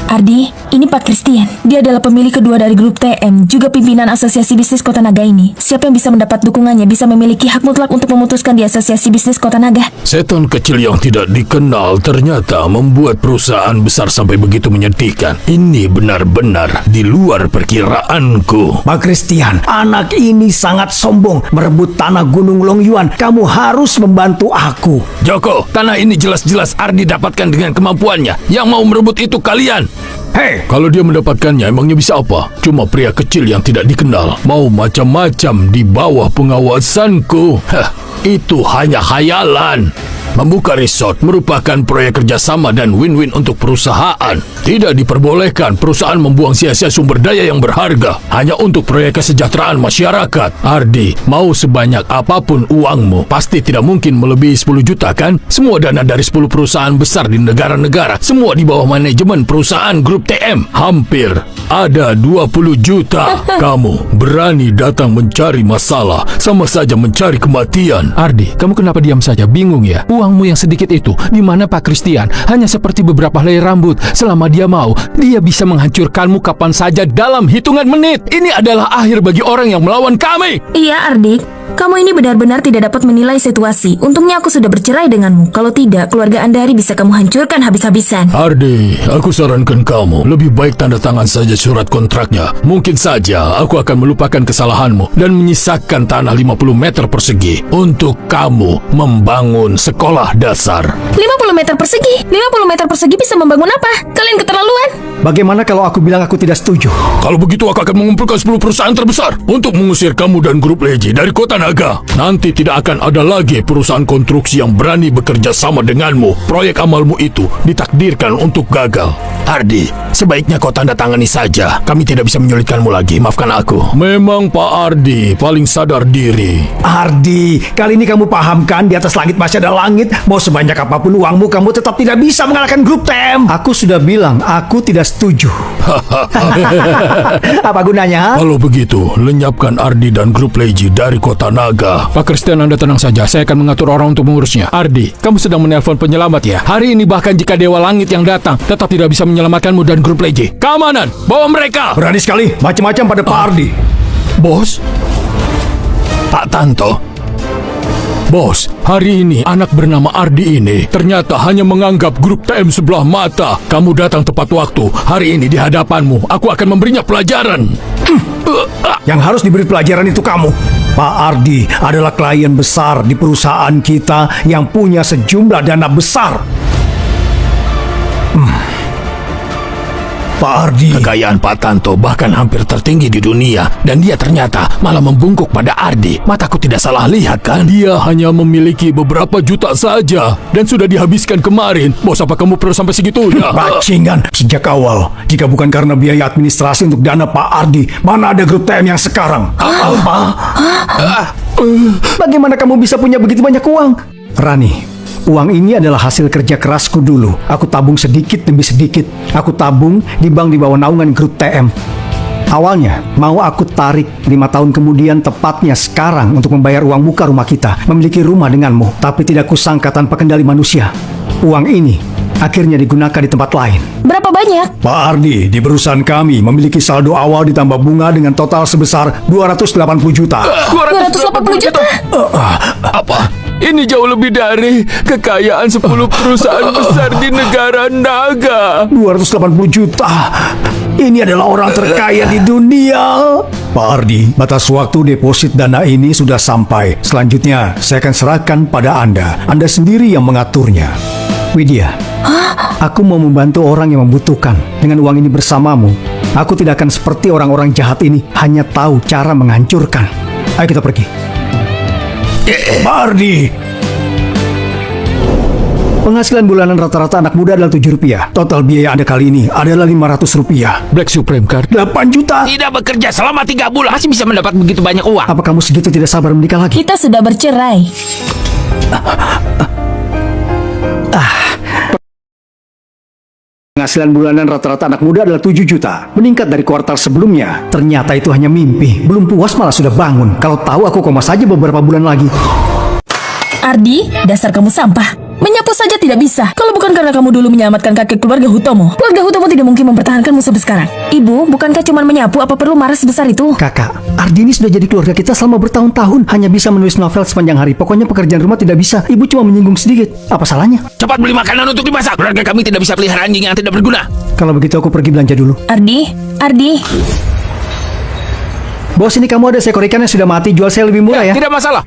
Ardi, ini Pak Christian. Dia adalah pemilik kedua dari grup TM, juga pimpinan Asosiasi Bisnis Kota Naga ini. Siapa yang bisa mendapat dukungannya bisa memiliki hak mutlak untuk memutuskan di Asosiasi Bisnis Kota Naga. Setan kecil yang tidak dikenal ternyata membuat perusahaan besar sampai begitu menyedihkan. Ini benar-benar di luar perkiraanku. Pak Christian, anak ini sangat sombong merebut tanah Gunung Longyuan. Kamu harus membantu aku. Joko, tanah ini jelas-jelas Ardi dapatkan dengan kemampuannya. Yang mau merebut itu kalian. Hei, Kalau dia mendapatkannya, emangnya bisa apa? Cuma pria kecil yang tidak dikenal. Mau macam-macam di bawah pengawasanku. Hah, itu hanya khayalan. Membuka resort merupakan proyek kerjasama dan win-win untuk perusahaan. Tidak diperbolehkan perusahaan membuang sia-sia sumber daya yang berharga hanya untuk proyek kesejahteraan masyarakat. Ardi, mau sebanyak apapun uangmu, pasti tidak mungkin melebihi 10 juta kan? Semua dana dari 10 perusahaan besar di negara-negara, semua di bawah manajemen perusahaan grup TM. Hampir ada 20 juta. Kamu berani datang mencari masalah, sama saja mencari kematian. Ardi, kamu kenapa diam saja? Bingung ya? Uangmu yang sedikit itu, di mana Pak Christian? Hanya seperti beberapa helai rambut. Selama dia mau, dia bisa menghancurkanmu kapan saja dalam hitungan menit. Ini adalah akhir bagi orang yang melawan kami. Iya, Ardi. Kamu ini benar-benar tidak dapat menilai situasi. Untungnya aku sudah bercerai denganmu. Kalau tidak, keluarga Andari bisa kamu hancurkan habis-habisan. Ardi, aku sarankan kamu lebih baik tanda tangan saja surat kontraknya. Mungkin saja aku akan melupakan kesalahanmu dan menyisakan tanah 50 meter persegi untuk kamu membangun sekolah dasar. 50 meter persegi? 50 meter persegi bisa membangun apa? Kalian keterlaluan. bagaimana kalau aku bilang aku tidak setuju? Kalau begitu aku akan mengumpulkan 10 perusahaan terbesar untuk mengusir kamu dan grup Leji dari kota Naga. Nanti tidak akan ada lagi perusahaan konstruksi yang berani bekerja sama denganmu. Proyek amalmu itu ditakdirkan untuk gagal. Ardi, sebaiknya kau tanda tangani saja. Kami tidak bisa menyulitkanmu lagi. Maafkan aku. Memang Pak Ardi paling sadar diri. Ardi, kali ini kamu pahamkan di atas langit masih ada langit. Mau sebanyak apapun uangmu, kamu tetap tidak bisa mengalahkan grup TM. Aku sudah bilang, aku tidak setuju. Apa gunanya? Kalau begitu, lenyapkan Ardi dan grup Leji dari kota Naga. Pak Christian, Anda tenang saja. Saya akan mengatur orang untuk mengurusnya. Ardi, kamu sedang menelpon penyelamat ya? Hari ini bahkan jika Dewa Langit yang datang tetap tidak bisa menyelamatkanmu dan grup Leji. Keamanan, bawa mereka! Berani sekali, macam-macam pada Pak Ardi. Bos? Pak Tanto? Bos, hari ini anak bernama Ardi ini ternyata hanya menganggap grup TM sebelah mata. Kamu datang tepat waktu. Hari ini di hadapanmu, aku akan memberinya pelajaran. Yang harus diberi pelajaran itu kamu. Pak Ardi adalah klien besar di perusahaan kita yang punya sejumlah dana besar. Pak Ardi. Kekayaan Pak Tanto bahkan hampir tertinggi di dunia. Dan dia ternyata malah membungkuk pada Ardi. Mataku tidak salah lihat kan? Dia hanya memiliki beberapa juta saja. Dan sudah dihabiskan kemarin. Bos, apa kamu perlu sampai segitunya? Bajingan. Sejak awal, jika bukan karena biaya administrasi untuk dana Pak Ardi, mana ada grup TM yang sekarang? Apa? Bagaimana kamu bisa punya begitu banyak uang? Rani, uang ini adalah hasil kerja kerasku dulu. Aku tabung sedikit demi sedikit. Aku tabung di bank di bawah naungan grup TM. Awalnya, mau aku tarik 5 tahun kemudian, tepatnya sekarang, untuk membayar uang muka rumah kita, memiliki rumah denganmu. Tapi tidak kusangka tanpa kendali manusia, uang ini akhirnya digunakan di tempat lain. Berapa banyak? Pak Ardi, di perusahaan kami memiliki saldo awal ditambah bunga dengan total sebesar 280 juta. 280 juta? Apa? Ini jauh lebih dari kekayaan 10 perusahaan besar di negara Naga. 280 juta. Ini adalah orang terkaya di dunia. Pak Ardi, batas waktu deposit dana ini sudah sampai. Selanjutnya, saya akan serahkan pada Anda. Anda sendiri yang mengaturnya. Widya, aku mau membantu orang yang membutuhkan. Dengan uang ini bersamamu, aku tidak akan seperti orang-orang jahat ini, hanya tahu cara menghancurkan. Ayo kita pergi. Pak Ardi, penghasilan bulanan rata-rata anak muda adalah Rp7. Total biaya Anda kali ini adalah Rp500. Black Supreme Card 8 juta. Tidak bekerja selama 3 bulan masih bisa mendapat begitu banyak uang. Apa kamu segitu tidak sabar menikah lagi? Kita sudah bercerai. Penghasilan bulanan rata-rata anak muda adalah 7 juta. Meningkat dari kuartal sebelumnya. Ternyata itu hanya mimpi. Belum puas malah sudah bangun. Kalau tahu aku koma saja beberapa bulan lagi. Ardi, dasar kamu sampah. Menyapu saja tidak bisa. Kalau bukan karena kamu dulu menyelamatkan kakek keluarga Hutomo, keluarga Hutomo tidak mungkin mempertahankanmu sampai sekarang. Ibu, bukankah cuma menyapu, apa perlu marah sebesar itu? Kakak, Ardi ini sudah jadi keluarga kita selama bertahun-tahun. Hanya bisa menulis novel sepanjang hari. Pokoknya pekerjaan rumah tidak bisa. Ibu cuma menyinggung sedikit. Apa salahnya? Cepat beli makanan untuk dimasak. Keluarga kami tidak bisa pelihara anjing yang tidak berguna. Kalau begitu aku pergi belanja dulu. Ardi. Bos, ini kamu ada seekor ikan yang sudah mati. Jual saya lebih murah ya? Tidak masalah.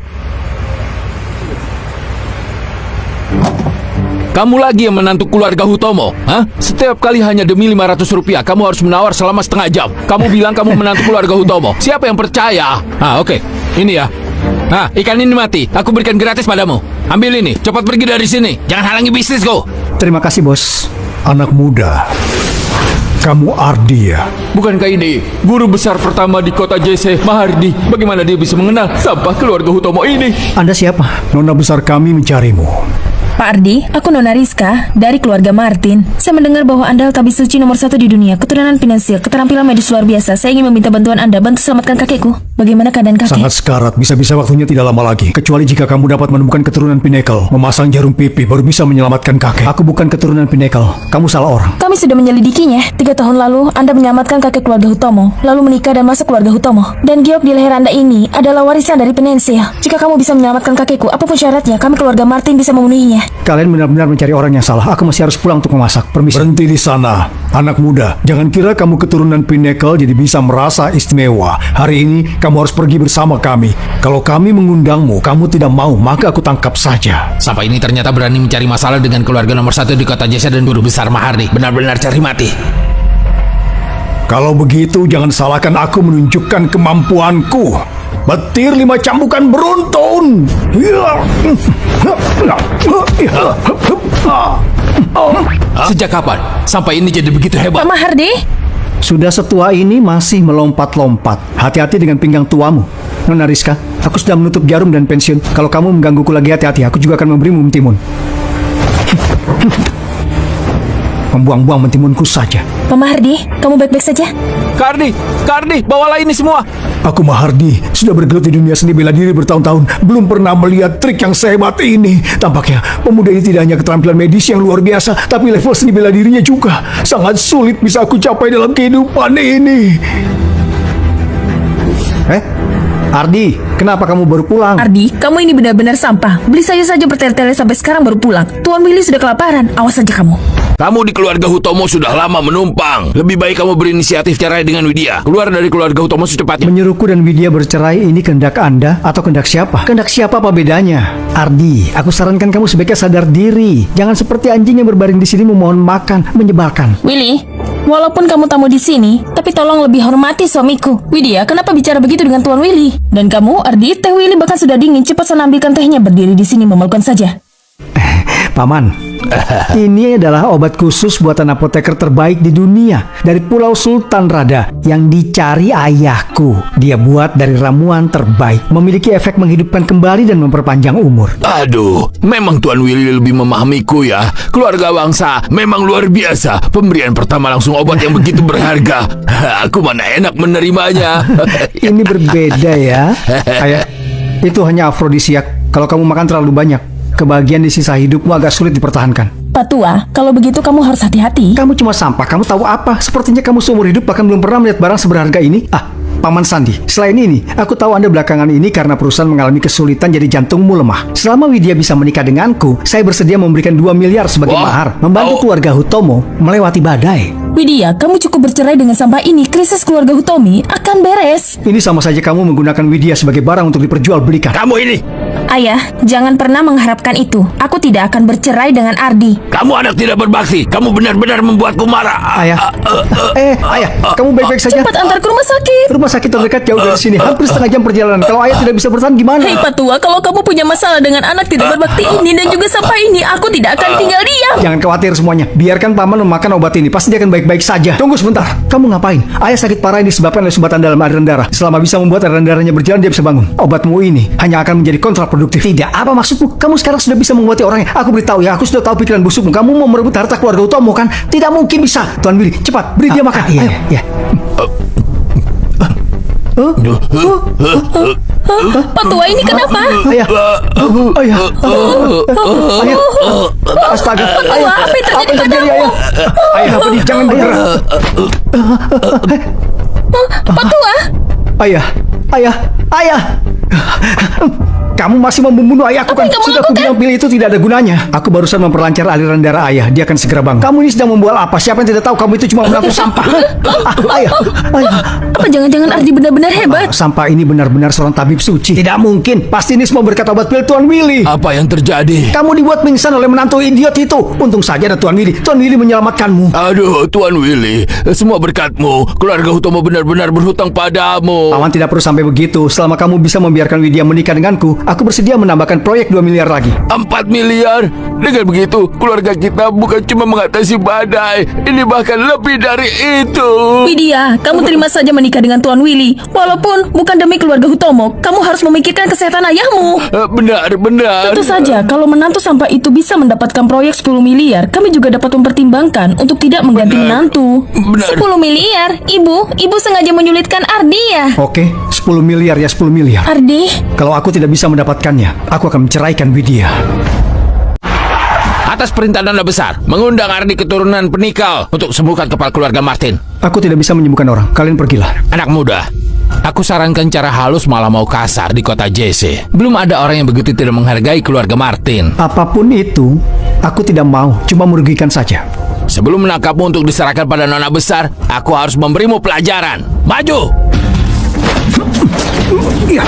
Kamu lagi yang menantu keluarga Hutomo, hah? Setiap kali hanya demi 500 rupiah, kamu harus menawar selama setengah jam. Kamu bilang kamu menantu keluarga Hutomo. Siapa yang percaya? Oke. Ini ya. Ikan ini mati. Aku berikan gratis padamu. Ambil ini. Cepat pergi dari sini. Jangan halangi bisnisku. Terima kasih, bos. Anak muda, kamu Ardi ya? Bukankah ini guru besar pertama di kota JC, Mahardi? Bagaimana dia bisa mengenal sampah keluarga Hutomo ini? Anda siapa? Nona besar kami mencarimu. Pak Ardi, aku Nona Rizka dari keluarga Martin. Saya mendengar bahwa Anda tabis suci nomor 1 di dunia, keturunan finansial, keterampilan medis luar biasa. Saya ingin meminta bantuan Anda, bantu selamatkan kakekku. Bagaimana keadaan kakek? Sangat sekarat, bisa-bisa waktunya tidak lama lagi. Kecuali jika kamu dapat menemukan keturunan Pinnacle, memasang jarum pipi, baru bisa menyelamatkan kakek. Aku bukan keturunan Pinnacle. Kamu salah orang. Kami sudah menyelidikinya. 3 tahun lalu, Anda menyelamatkan kakek keluarga Hutomo, lalu menikah dan masuk keluarga Hutomo. Dan giok di leher Anda ini adalah warisan dari finansial. Jika kamu bisa menyelamatkan kakekku, apapun syaratnya, kami keluarga Martin bisa memenuhinya. Kalian benar-benar mencari orang yang salah. Aku masih harus pulang untuk memasak. Permisi. Berhenti di sana, anak muda. Jangan kira kamu keturunan Pinnacle jadi bisa merasa istimewa. Hari ini kamu harus pergi bersama kami. Kalau kami mengundangmu, kamu tidak mau, maka aku tangkap saja. Sampai ini ternyata berani mencari masalah dengan keluarga nomor 1 di kota Jesa dan guru besar Mahardi. Benar-benar cari mati. Kalau begitu, jangan salahkan aku menunjukkan kemampuanku. Petir 5 cambukan beruntun. Sejak kapan sampai ini jadi begitu hebat? Pak Mahardi? Sudah setua ini masih melompat-lompat. Hati-hati dengan pinggang tuamu. Nona Rizka, aku sudah menutup jarum dan pensiun. Kalau kamu menggangguku lagi, hati-hati. Aku juga akan memberimu mentimun. Membuang-buang mentimunku saja. Pak Mahardi, kamu baik-baik saja? Kardi, bawalah ini semua. Aku Mahardi, sudah bergelut di dunia seni bela diri bertahun-tahun. Belum pernah melihat trik yang sehebat ini. Tampaknya pemuda ini tidak hanya keterampilan medis yang luar biasa, tapi level seni bela dirinya juga sangat sulit bisa aku capai dalam kehidupan ini. Ardi, kenapa kamu baru pulang? Ardi, kamu ini benar-benar sampah. Beli sayur saja bertele-tele sampai sekarang baru pulang. Tuan Willy sudah kelaparan. Awas saja kamu. Kamu di keluarga Hutomo sudah lama menumpang. Lebih baik kamu berinisiatif cerai dengan Widya. Keluar dari keluarga Hutomo secepatnya. Menyuruhku dan Widya bercerai ini kehendak Anda atau kehendak siapa? Kehendak siapa apa bedanya? Ardi, aku sarankan kamu sebaiknya sadar diri. Jangan seperti anjing yang berbaring di sini memohon makan, menyebalkan. Willy, walaupun kamu tamu di sini, tapi tolong lebih hormati suamiku. Widya, kenapa bicara begitu dengan Tuan Willy? Dan kamu, Ardi, teh Willy bahkan sudah dingin. Cepat sana ambilkan tehnya. Berdiri di sini memalukan saja. Paman, ini adalah obat khusus buatan apoteker terbaik di dunia dari Pulau Sultan Rada yang dicari ayahku. Dia buat dari ramuan terbaik, memiliki efek menghidupkan kembali dan memperpanjang umur. Aduh, memang Tuan Willy lebih memahamiku ya. Keluarga bangsa memang luar biasa. Pemberian pertama langsung obat yang begitu berharga. Aku mana enak menerimanya. Ini berbeda ya. Ayah, itu hanya afrodisiak. Kalau kamu makan terlalu banyak, kebahagiaan di sisa hidupmu agak sulit dipertahankan. Pak Tua, kalau begitu kamu harus hati-hati. Kamu cuma sampah, kamu tahu apa? Sepertinya kamu seumur hidup bahkan belum pernah melihat barang seberharga ini. Paman Sandi, selain ini, aku tahu Anda belakangan ini karena perusahaan mengalami kesulitan jadi jantungmu lemah. Selama Widya bisa menikah denganku, saya bersedia memberikan 2 miliar sebagai mahar, membantu keluarga Hutomo melewati badai. Widya, kamu cukup bercerai dengan sampah ini. Krisis keluarga Hutomi akan beres. Ini sama saja kamu menggunakan Widya sebagai barang untuk diperjualbelikan. Kamu ini! Ayah, jangan pernah mengharapkan itu. Aku tidak akan bercerai dengan Ardi. Kamu anak tidak berbakti. Kamu benar-benar membuatku marah. Ayah, ayah, kamu baik-baik saja? Cepat antar ke rumah sakit. Rumah sakit terdekat jauh dari sini, hampir setengah jam perjalanan. Kalau ayah tidak bisa bertahan gimana? Hei Pak Tua, kalau kamu punya masalah dengan anak tidak berbakti ini dan juga sampah ini, aku tidak akan tinggal diam. Jangan khawatir semuanya. Biarkan paman memakan obat ini. Pasti dia akan baik-baik saja. Tunggu sebentar. Kamu ngapain? Ayah sakit parah ini disebabkan oleh sumbatan dalam aliran darah. Selama bisa membuat aliran darahnya berjalan, dia bisa bangun. Obatmu ini hanya akan menjadi kontraproduktif. Tidak. Apa maksudmu? Kamu sekarang sudah bisa mengobati orangnya. Aku beritahu ya, aku sudah tahu pikiran busukmu. Kamu mau merebut harta keluarga Hutomo kan? Tidak mungkin bisa. Tuan Willy, cepat beri dia makan. Iya. Pak tua ini kenapa? Ayah. Ayah. Ayah. Astaga. Ayah. Apa yang terjadi padamu? Ayah? Ayah, apa nih? Jangan bergerak. Pak tua? Ayah. Ayah. Ayah. Kamu masih membunuh ayahku kan? Sudah aku bilang pilih itu tidak ada gunanya. Aku barusan memperlancar aliran darah ayah. Dia akan segera bangun. Kamu ini sedang membual apa? Siapa yang tidak tahu kamu itu cuma menantu sampah? Ayah. Ayah. Apa jangan-jangan Ardi benar-benar hebat? Sampah ini benar-benar seorang tabib suci. Tidak mungkin. Pasti ini semua berkat obat pil Tuan Willy. Apa yang terjadi? Kamu dibuat pingsan oleh menantu idiot itu. Untung saja ada Tuan Willy. Tuan Willy menyelamatkanmu. Aduh, Tuan Willy, semua berkatmu. Keluarga Hutomo benar-benar berhutang padamu. Paman tidak perlu sampai begitu. Selama kamu bisa membiarkan Widya menikah denganku, aku bersedia menambahkan proyek 2 miliar lagi. 4 miliar? Dengan begitu, keluarga kita bukan cuma mengatasi badai, ini bahkan lebih dari itu. Widya, kamu terima saja menikah dengan Tuan Willy. Walaupun bukan demi keluarga Hutomo, kamu harus memikirkan kesehatan ayahmu. Benar. Tentu saja, kalau menantu sampah itu bisa mendapatkan proyek 10 miliar, kami juga dapat mempertimbangkan untuk tidak mengganti menantu. 10 miliar? Ibu sengaja menyulitkan Ardi ya? Oke, 10 miliar ya 10 miliar. Ardi? Kalau aku tidak bisa mendapatkannya, aku akan menceraikan Widya. Atas perintah Nona Besar, mengundang Ardi keturunan penikal untuk sembuhkan kepala keluarga Martin. Aku tidak bisa menyembuhkan orang. Kalian pergilah. Anak muda, aku sarankan cara halus malah mau kasar di kota JC. Belum ada orang yang begitu tidak menghargai keluarga Martin. Apapun itu, aku tidak mau. Cuma merugikan saja. Sebelum menangkapmu untuk diserahkan pada Nona Besar, aku harus memberimu pelajaran. Maju! Ya.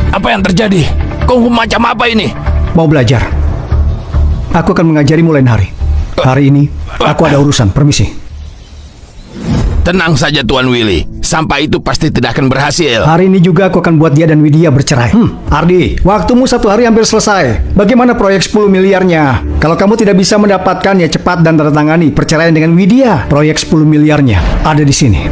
Apa yang terjadi? Kungfu macam apa ini? Mau belajar? Aku akan mengajarimu lain hari. Hari ini, aku ada urusan. Permisi. Tenang saja Tuan Willy, sampah itu pasti tidak akan berhasil. Hari ini juga aku akan buat dia dan Widya bercerai. Ardi, waktumu 1 hari hampir selesai. Bagaimana proyek 10 miliarnya? Kalau kamu tidak bisa mendapatkannya cepat dan tandatangani perceraian dengan Widya, proyek 10 miliarnya ada di sini.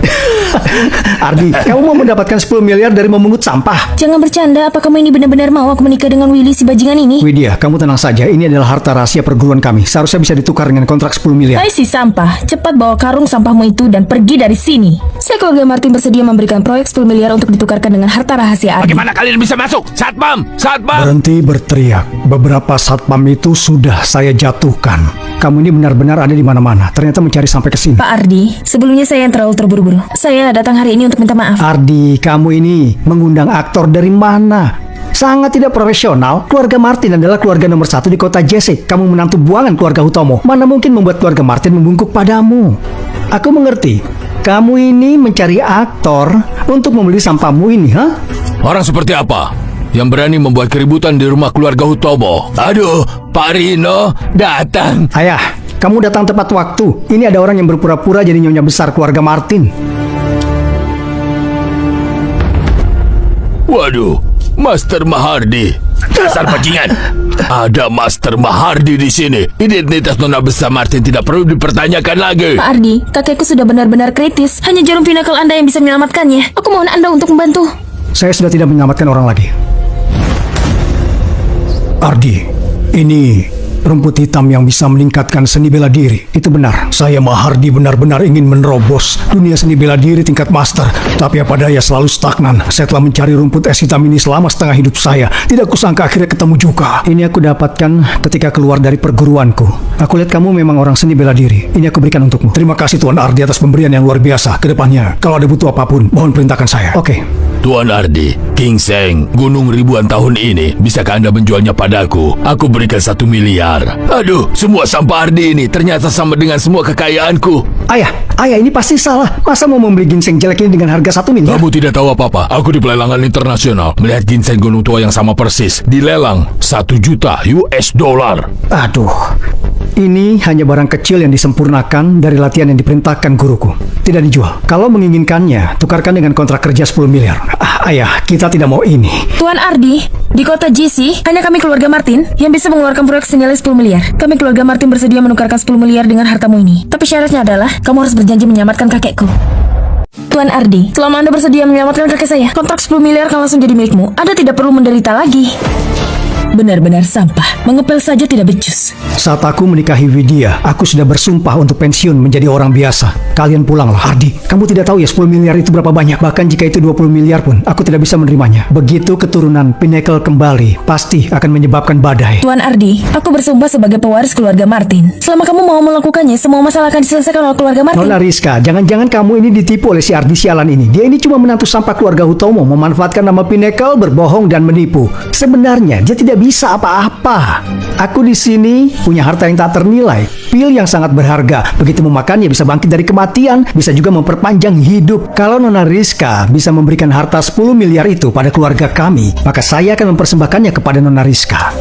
Ardi, kamu mau mendapatkan 10 miliar dari memungut sampah? Jangan bercanda, apa kamu ini benar-benar mau aku menikah dengan Willy si bajingan ini? Widya, kamu tenang saja, ini adalah harta rahasia perguruan kami. Seharusnya bisa ditukar dengan kontrak 10 miliar. Hai si sampah, cepat bawa karung sampahmu itu dan pergi dari sini. Saya keluarga Martin bersedia memberikan proyek 10 miliar untuk ditukarkan dengan harta rahasia Ardi. Bagaimana kalian bisa masuk? Satpam! Satpam! Berhenti berteriak. Beberapa satpam itu sudah saya jatuhkan. Kamu ini benar-benar ada di mana-mana. Ternyata mencari sampai ke sini. Pak Ardi, sebelumnya saya yang terlalu terburu-buru. Saya datang hari ini untuk minta maaf. Ardi, kamu ini mengundang aktor dari mana? Sangat tidak profesional. Keluarga Martin adalah keluarga nomor 1 di kota JC. Kamu menantu buangan keluarga Hutomo. Mana mungkin membuat keluarga Martin membungkuk padamu? Aku mengerti. Kamu ini mencari aktor untuk membeli sampahmu ini, ha? Orang seperti apa yang berani membuat keributan di rumah keluarga Hutomo? Aduh, Pak Rino datang. Ayah, kamu datang tepat waktu. Ini ada orang yang berpura-pura jadi nyonya besar keluarga Martin. Waduh, Master Mahardi. Dasar bajingan. Ada Master Mahardi di sini. Identitas Nona Besar Martin tidak perlu dipertanyakan lagi. Pak Ardi, kakekku sudah benar-benar kritis. Hanya jarum pinakal Anda yang bisa menyelamatkannya. Aku mohon Anda untuk membantu. Saya sudah tidak menyelamatkan orang lagi. Ardi, ini rumput hitam yang bisa meningkatkan seni bela diri. Itu benar. Saya Mahardi benar-benar ingin menerobos dunia seni bela diri tingkat master. Tapi apa daya selalu stagnan. Saya telah mencari rumput es hitam ini selama setengah hidup saya. Tidak kusangka akhirnya ketemu juga. Ini aku dapatkan ketika keluar dari perguruanku. Aku lihat kamu memang orang seni bela diri. Ini aku berikan untukmu. Terima kasih Tuan Ardi atas pemberian yang luar biasa. Kedepannya, kalau ada butuh apapun, mohon perintahkan saya. Oke. Tuan Ardi, King Seng, gunung ribuan tahun ini, bisakah Anda menjualnya padaku? Aku berikan 1 miliar. Aduh, semua sampah Ardi ini ternyata sama dengan semua kekayaanku. Ayah, ini pasti salah. Masa mau membeli ginseng jelek ini dengan harga 1 miliar? Kamu tidak tahu apa-apa. Aku di pelelangan internasional melihat ginseng gunung tua yang sama persis dilelang 1 juta US dollar. Aduh, ini hanya barang kecil yang disempurnakan dari latihan yang diperintahkan guruku. Tidak dijual. Kalau menginginkannya, tukarkan dengan kontrak kerja 10 miliar. Ayah, kita tidak mau ini. Tuan Ardi, di kota JC, hanya kami keluarga Martin yang bisa mengeluarkan proyek senilai 10 miliar. Kami keluarga Martin bersedia menukarkan 10 miliar dengan hartamu ini. Tapi syaratnya adalah, kamu harus berjanji menyelamatkan kakekku. Tuan Ardi, selama Anda bersedia menyelamatkan kakek saya, kontrak 10 miliar akan langsung jadi milikmu. Anda tidak perlu menderita lagi. Benar-benar sampah. Mengepel saja tidak becus. Saat aku menikahi Widya, aku sudah bersumpah untuk pensiun menjadi orang biasa. Kalian pulanglah. Ardi, kamu tidak tahu ya 10 miliar itu berapa banyak? Bahkan jika itu 20 miliar pun, aku tidak bisa menerimanya. Begitu keturunan Pinnacle kembali, pasti akan menyebabkan badai. Tuan Ardi, aku bersumpah sebagai pewaris keluarga Martin. Selama kamu mau melakukannya, semua masalah akan diselesaikan oleh keluarga Martin. Nona Rizka, jangan-jangan kamu ini ditipu oleh si Ardi sialan ini. Dia ini cuma menantu sampah keluarga Hutomo, memanfaatkan nama Pinnacle, berbohong dan menipu. Sebenarnya dia tidak bisa apa-apa. Aku di sini punya harta yang tak ternilai, pil yang sangat berharga. Begitu memakannya bisa bangkit dari kematian, bisa juga memperpanjang hidup. Kalau Nona Rizka bisa memberikan harta 10 miliar itu pada keluarga kami, maka saya akan mempersembahkannya kepada Nona Rizka.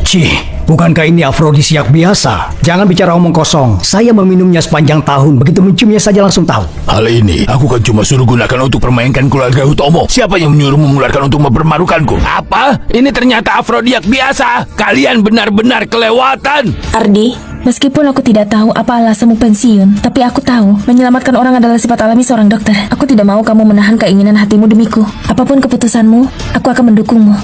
Cih. Bukankah ini afrodisiak biasa? Jangan bicara omong kosong. Saya meminumnya sepanjang tahun. Begitu menciumnya saja langsung tahu. Hal ini aku kan cuma suruh gunakan untuk permainkan keluarga Hutomo. Siapa yang menyuruhmu mengeluarkan untuk mempermarukanku? Apa? Ini ternyata afrodiak biasa. Kalian benar-benar kelewatan. Ardi, meskipun aku tidak tahu apa alasanmu pensiun, tapi aku tahu menyelamatkan orang adalah sifat alami seorang dokter. Aku tidak mau kamu menahan keinginan hatimu demiku. Apapun keputusanmu, aku akan mendukungmu.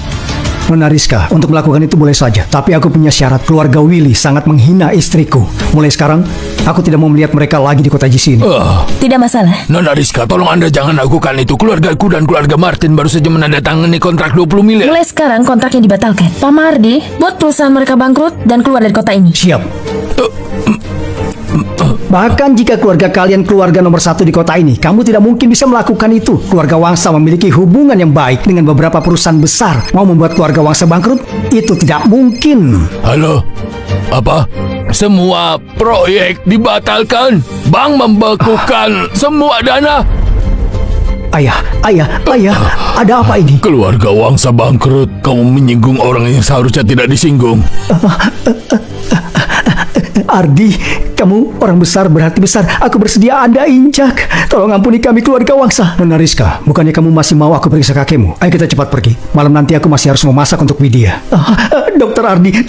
Nona Rizka, untuk melakukan itu boleh saja. Tapi aku punya syarat. Keluarga Willy sangat menghina istriku. Mulai sekarang, aku tidak mau melihat mereka lagi di kota Jis ini. Tidak masalah. Nona Rizka, tolong Anda jangan lakukan itu. Keluargaku dan keluarga Martin baru saja menandatangani kontrak 20 miliar. Mulai sekarang kontraknya dibatalkan. Pak Mardi, buat perusahaan mereka bangkrut dan keluar dari kota ini. Siap. Bahkan jika keluarga kalian keluarga nomor 1 di kota ini, kamu tidak mungkin bisa melakukan itu. Keluarga Wangsa memiliki hubungan yang baik dengan beberapa perusahaan besar. Mau membuat keluarga Wangsa bangkrut? Itu tidak mungkin. Halo? Apa? Semua proyek dibatalkan? Bank membekukan semua dana? Ayah, ada apa ini? Keluarga Wangsa bangkrut. Kamu menyinggung orang yang seharusnya tidak disinggung. Ardi, kamu orang besar berhati besar. Aku bersedia Anda injak. Tolong ampuni kami keluarga Wangsa. Nona Rizka, bukannya kamu masih mau aku periksa kakekmu? Ayo kita cepat pergi. Malam nanti aku masih harus memasak untuk Widya. Dokter Ardi.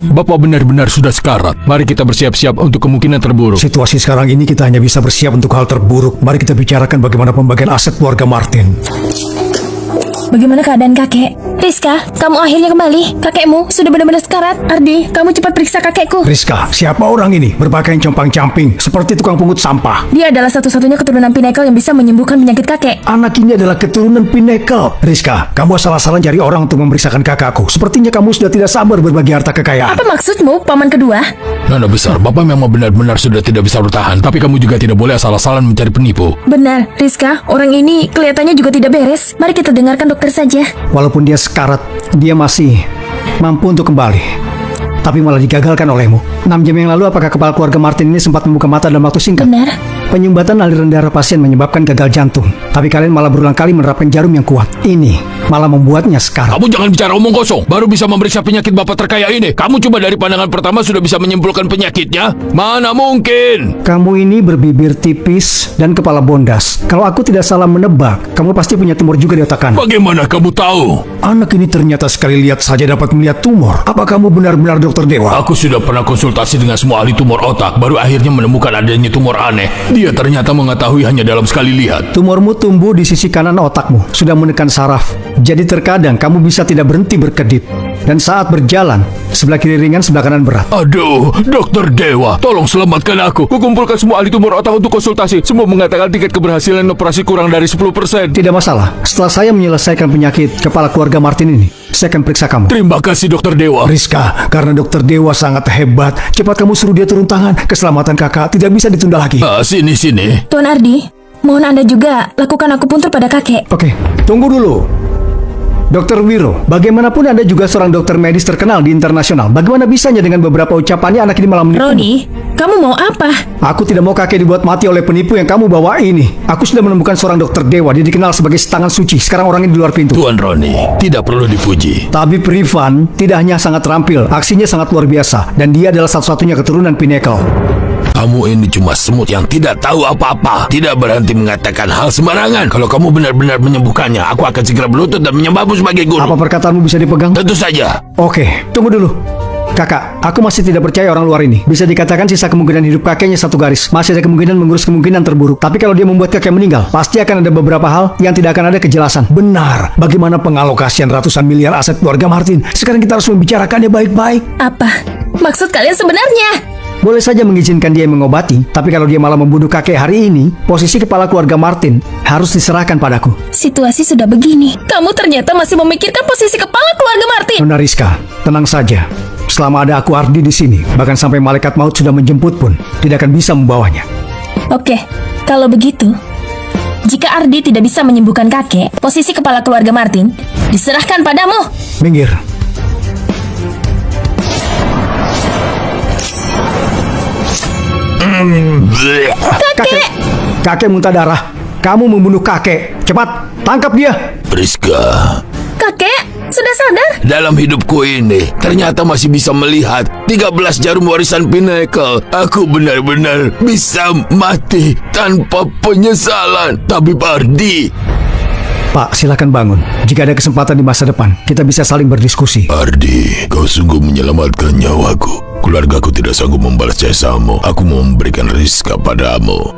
Bapak benar-benar sudah sekarat. Mari kita bersiap-siap untuk kemungkinan terburuk. Situasi sekarang ini kita hanya bisa bersiap untuk hal terburuk. Mari kita bicarakan bagaimana pembagian aset keluarga Martin. Bagaimana keadaan kakek? Rizka, kamu akhirnya kembali. Kakekmu sudah benar-benar sekarat. Ardi, kamu cepat periksa kakekku. Rizka, siapa orang ini? Berpakaian compang-camping, seperti tukang pungut sampah. Dia adalah satu-satunya keturunan Pinnacle yang bisa menyembuhkan penyakit kakek. Anak ini adalah keturunan Pinnacle. Rizka, kamu asal-asalan cari orang untuk memeriksakan kakakku. Sepertinya kamu sudah tidak sabar berbagi harta kekayaan. Apa maksudmu, paman kedua? Nona besar, Bapak memang benar-benar sudah tidak bisa bertahan. Tapi kamu juga tidak boleh asal-asalan mencari penipu. Benar, Rizka, orang ini kelihatannya juga tidak beres. Mari kita dengarkan dokter saja. Walaupun dia sekarat, dia masih mampu untuk kembali. Tapi malah digagalkan olehmu. 6 jam yang lalu, apakah kepala keluarga Martin ini sempat membuka mata dalam waktu singkat? Benar. Penyumbatan aliran darah pasien menyebabkan gagal jantung. Tapi kalian malah berulang kali menerapkan jarum yang kuat. Ini malah membuatnya sekarat. Kamu jangan bicara omong kosong. Baru bisa memeriksa penyakit Bapak terkaya ini. Kamu coba dari pandangan pertama sudah bisa menyimpulkan penyakitnya? Mana mungkin? Kamu ini berbibir tipis dan kepala bondas. Kalau aku tidak salah menebak, kamu pasti punya tumor juga di otak kanan. Bagaimana kamu tahu? Anak ini ternyata sekali lihat saja dapat melihat tumor. Apa kamu benar-benar dokter dewa? Aku sudah pernah konsultasi dengan semua ahli tumor otak. Baru akhirnya menemukan adanya tumor aneh. Dia ternyata mengetahui hanya dalam sekali lihat. Tumormu tumbuh di sisi kanan otakmu, sudah menekan saraf. Jadi terkadang kamu bisa tidak berhenti berkedip. Dan saat berjalan, sebelah kiri ringan, sebelah kanan berat. Aduh, dokter dewa, tolong selamatkan aku. Kukumpulkan semua ahli tumor otak untuk konsultasi. Semua mengatakan tingkat keberhasilan operasi kurang dari 10%. Tidak masalah. Setelah saya menyelesaikan penyakit kepala keluarga Martin ini, saya akan periksa kamu. Terima kasih dokter dewa. Rizka, karena dokter dewa sangat hebat, cepat kamu suruh dia turun tangan. Keselamatan kakak tidak bisa ditunda lagi. Sini. Tuan Ardi, mohon Anda juga lakukan akupuntur pada kakek. Oke, tunggu dulu. Dr. Wiro, bagaimanapun Anda juga seorang dokter medis terkenal di internasional. Bagaimana bisanya dengan beberapa ucapannya anak ini malah menipu? Roni, kamu mau apa? Aku tidak mau kakek dibuat mati oleh penipu yang kamu bawa ini. Aku sudah menemukan seorang dokter dewa. Dia dikenal sebagai tangan suci. Sekarang orangnya di luar pintu. Tuan Roni, tidak perlu dipuji. Tapi Privan tidak hanya sangat terampil, aksinya sangat luar biasa. Dan dia adalah satu-satunya keturunan Pinnacle. Kamu ini cuma semut yang tidak tahu apa-apa. Tidak berhenti mengatakan hal sembarangan. Kalau kamu benar-benar menyembuhkannya, aku akan segera berlutut dan menyembahmu sebagai guru. Apa perkataanmu bisa dipegang? Tentu saja. Oke, tunggu dulu. Kakak, aku masih tidak percaya orang luar ini. Bisa dikatakan sisa kemungkinan hidup kakeknya satu garis. Masih ada kemungkinan mengurus kemungkinan terburuk. Tapi kalau dia membuat kakek meninggal, pasti akan ada beberapa hal yang tidak akan ada kejelasan. Benar. Bagaimana pengalokasian ratusan miliar aset keluarga Martin? Sekarang kita harus membicarakannya baik-baik. Apa maksud kalian sebenarnya? Boleh saja mengizinkan dia mengobati, tapi kalau dia malah membunuh kakek hari ini, posisi kepala keluarga Martin harus diserahkan padaku. Situasi sudah begini. Kamu ternyata masih memikirkan posisi kepala keluarga Martin. Nona Rizka, tenang saja. Selama ada aku Ardi di sini, bahkan sampai malaikat maut sudah menjemput pun, tidak akan bisa membawanya. Oke, kalau begitu, jika Ardi tidak bisa menyembuhkan kakek, posisi kepala keluarga Martin diserahkan padamu. Minggir. Kakek! Kakek muntah darah. Kamu membunuh kakek. Cepat, tangkap dia. Rizka, Kakek, sudah sadar? dalam hidupku ini ternyata masih bisa melihat 13 jarum warisan Pinnacle. Aku benar-benar bisa mati tanpa penyesalan. Tapi Ardi, Pak, silakan bangun. Jika ada kesempatan di masa depan, kita bisa saling berdiskusi. Ardi, kau sungguh menyelamatkan nyawaku. Keluargaku tidak sanggup membalas jasamu. Aku mau memberikan Rizka padamu.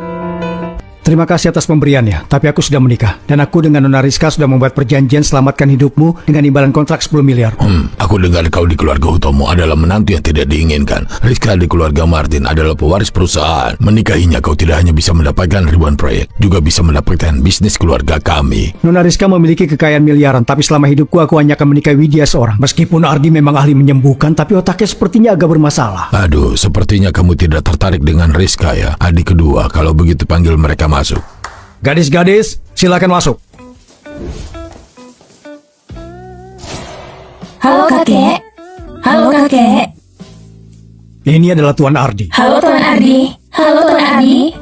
Terima kasih atas pemberiannya, tapi aku sudah menikah. Dan aku dengan Nona Rizka sudah membuat perjanjian selamatkan hidupmu dengan imbalan kontrak 10 miliar. Aku dengar kau di keluarga Hutomo adalah menantu yang tidak diinginkan. Rizka di keluarga Martin adalah pewaris perusahaan. Menikahinya kau tidak hanya bisa mendapatkan ribuan proyek, juga bisa mendapatkan bisnis keluarga kami. Nona Rizka memiliki kekayaan miliaran, tapi selama hidupku aku hanya akan menikahi Widya seorang. Meskipun Ardi memang ahli menyembuhkan, tapi otaknya sepertinya agak bermasalah. Aduh, sepertinya kamu tidak tertarik dengan Rizka ya. Adik kedua, kalau begitu panggil mereka masuk. Gadis-gadis, silakan masuk. Halo kakek. Halo kakek. Ini adalah Tuan Ardi. Halo Tuan Ardi. Halo Tuan Ardi.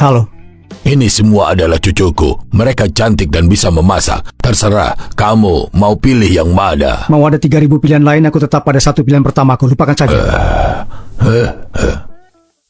Halo. Ini semua adalah cucuku. Mereka cantik dan bisa memasak. Terserah, kamu mau pilih yang mana. Mau ada 3.000 pilihan lain, aku tetap pada satu pilihan pertamaku. Lupakan saja.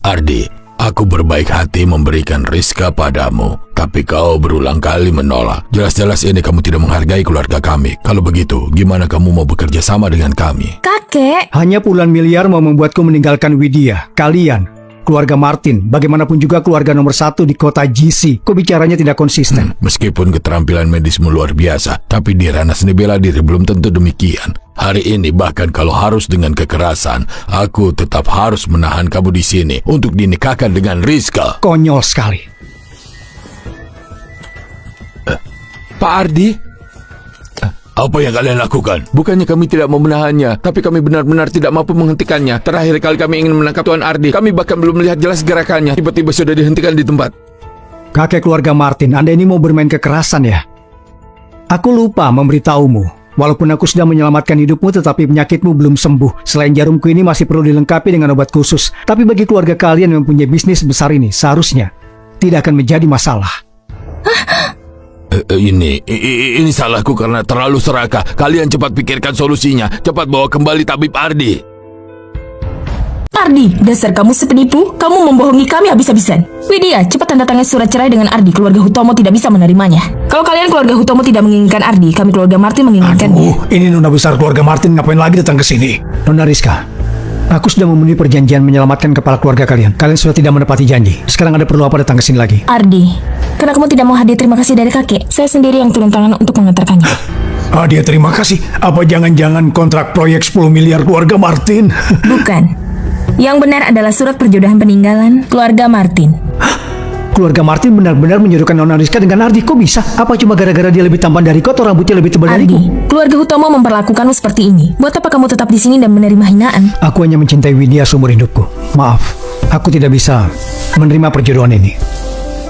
Ardi, aku berbaik hati memberikan Rizka padamu, tapi kau berulang kali menolak. Jelas-jelas ini kamu tidak menghargai keluarga kami. Kalau begitu, gimana kamu mau bekerja sama dengan kami? Kakek. Hanya puluhan miliar mau membuatku meninggalkan Widya. Kalian, keluarga Martin, bagaimanapun juga keluarga nomor 1 di kota GC. Kok bicaranya tidak konsisten? Meskipun keterampilan medismu luar biasa, tapi di ranah seni bela diri belum tentu demikian. Hari ini bahkan kalau harus dengan kekerasan, aku tetap harus menahan kamu di sini untuk dinikahkan dengan Rizka. Konyol sekali. Pak Ardi, apa yang kalian lakukan? bukannya kami tidak mau menahannya, tapi kami benar-benar tidak mampu menghentikannya. Terakhir kali kami ingin menangkap Tuan Ardi, kami bahkan belum melihat jelas gerakannya. Tiba-tiba sudah dihentikan di tempat. Kakek keluarga Martin, Anda ini mau bermain kekerasan ya? Aku lupa memberitahumu. Walaupun aku sudah menyelamatkan hidupmu, tetapi penyakitmu belum sembuh. Selain jarumku ini masih perlu dilengkapi dengan obat khusus. Tapi bagi keluarga kalian yang mempunyai bisnis sebesar ini, seharusnya tidak akan menjadi masalah. Ini salahku karena terlalu serakah. Kalian cepat pikirkan solusinya. Cepat bawa kembali tabib Ardi. Ardi, dasar kamu sepenipu. Kamu membohongi kami habis-habisan. Widya, cepat tanda tangan surat cerai dengan Ardi. Keluarga Hutomo tidak bisa menerimanya. Kalau kalian keluarga Hutomo tidak menginginkan Ardi, kami keluarga Martin menginginkannya. Ini Nona besar keluarga Martin ngapain lagi datang ke sini? Nona Rizka, aku sudah memenuhi perjanjian menyelamatkan kepala keluarga kalian. Kalian sudah tidak menepati janji. Sekarang ada perlu apa datang ke sini lagi? Ardi, karena kamu tidak mau hadir terima kasih dari kakek, saya sendiri yang turun tangan untuk mengantarkannya. Dia terima kasih. Apa jangan-jangan kontrak proyek 10 miliar keluarga Martin? Bukan. Yang benar adalah surat perjodohan peninggalan keluarga Martin. Keluarga Martin benar-benar menyuruhkan Nona Rizka dengan Ardi. Kok bisa? Apa cuma gara-gara dia lebih tampan dariku atau rambutnya lebih tebal dariku? Ardi, keluarga Hutomo memperlakukanmu seperti ini. Buat apa kamu tetap di sini dan menerima hinaan? Aku hanya mencintai Widya seumur hidupku. Maaf, aku tidak bisa menerima perjodohan ini.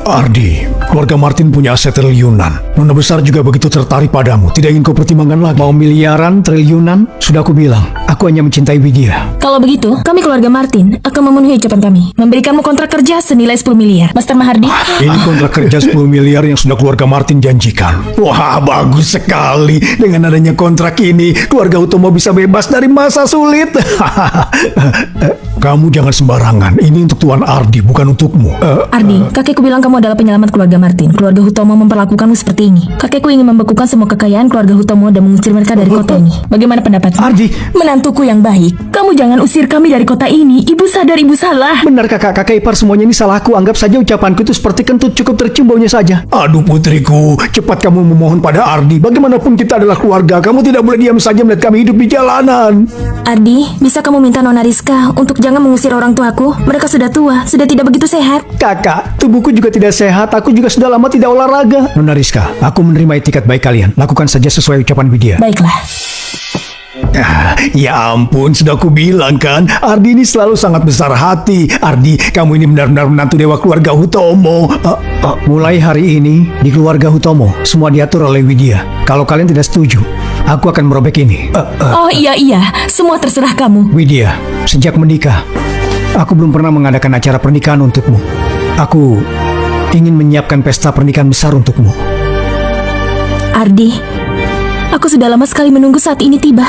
Ardi, keluarga Martin punya aset triliunan. Nona besar juga begitu tertarik padamu. Tidak ingin kau pertimbangkan lagi. Mau miliaran, triliunan? Sudah aku bilang, aku hanya mencintai Widya. Kalau begitu, kami keluarga Martin akan memenuhi ucapan kami. Memberikanmu kontrak kerja senilai 10 miliar. Master Mahardi. Ini kontrak kerja 10 miliar yang sudah keluarga Martin janjikan. Wah, bagus sekali. Dengan adanya kontrak ini, keluarga Hutomo bisa bebas dari masa sulit. Kamu jangan sembarangan. Ini untuk Tuan Ardi, bukan untukmu. Ardi, kakekku bilang kamu kamu adalah penyelamat keluarga Martin. Keluarga Hutomo memperlakukanmu seperti ini. Kakekku ingin membekukan semua kekayaan keluarga Hutomo dan mengusir mereka dari kota ini. Bagaimana pendapatmu? Ardi, menantuku yang baik. Kamu jangan usir kami dari kota ini. Ibu sadar ibu salah. benar kakak ipar, semuanya ini salahku. Anggap saja ucapanku itu seperti kentut, cukup tercium baunya saja. Aduh putriku, cepat kamu memohon pada Ardi. Bagaimanapun kita adalah keluarga, kamu tidak boleh diam saja melihat kami hidup di jalanan. Ardi, bisa kamu minta Nona Rizka untuk jangan mengusir orang tuaku? Mereka sudah tua, sudah tidak begitu sehat. Kakak, tubuhku juga tidak sehat. Aku juga sudah lama tidak olahraga. Nona Rizka, aku menerima etikat baik kalian. Lakukan saja sesuai ucapan Widya. Baiklah. Ya ampun, sudah aku bilang kan, Ardi ini selalu sangat besar hati. Ardi, kamu ini benar-benar menantu dewa keluarga Hutomo. Mulai hari ini, di keluarga Hutomo, semua diatur oleh Widya. Kalau kalian tidak setuju, aku akan merobek ini. Oh iya, semua terserah kamu. Widya, sejak menikah, aku belum pernah mengadakan acara pernikahan untukmu. Aku ingin menyiapkan pesta pernikahan besar untukmu. Ardi, aku sudah lama sekali menunggu saat ini tiba.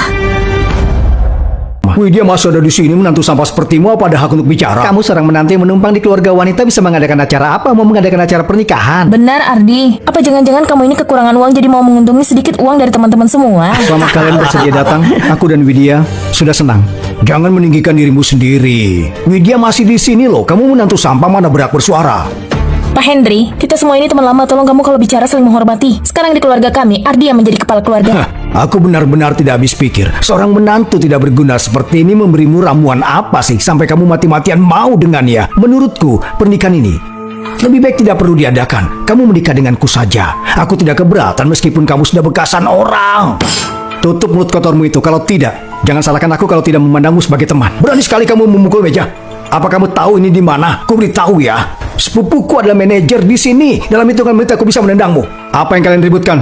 Widya masih ada di sini, menantu sampah sepertimu, apa ada hak untuk bicara? Kamu seorang menantu yang menumpang di keluarga wanita, bisa mengadakan acara apa? Mau mengadakan acara pernikahan? Benar Ardi, apa jangan-jangan kamu ini kekurangan uang jadi mau menguntungi sedikit uang dari teman-teman semua? Selamat kalian bersedia datang. Aku dan Widya sudah senang. Jangan meninggikan dirimu sendiri. Widya masih di sini loh. Kamu menantu sampah, mana berhak bersuara? Pak Henry, kita semua ini teman lama. Tolong kamu kalau bicara saling menghormati. Sekarang di keluarga kami, Ardi yang menjadi kepala keluarga. Aku benar-benar tidak habis pikir. Seorang menantu tidak berguna seperti ini memberimu ramuan apa sih sampai kamu mati-matian mau dengannya? Menurutku, pernikahan ini lebih baik tidak perlu diadakan. Kamu menikah denganku saja. Aku tidak keberatan meskipun kamu sudah bekasan orang. Tutup mulut kotormu itu. Kalau tidak, jangan salahkan aku kalau tidak memandangmu sebagai teman. Berani sekali kamu memukul meja. Apa kamu tahu ini di mana? Ku beritahu ya. Sepupuku adalah manajer di sini. Dalam hitungan menit aku bisa menendangmu. Apa yang kalian ributkan?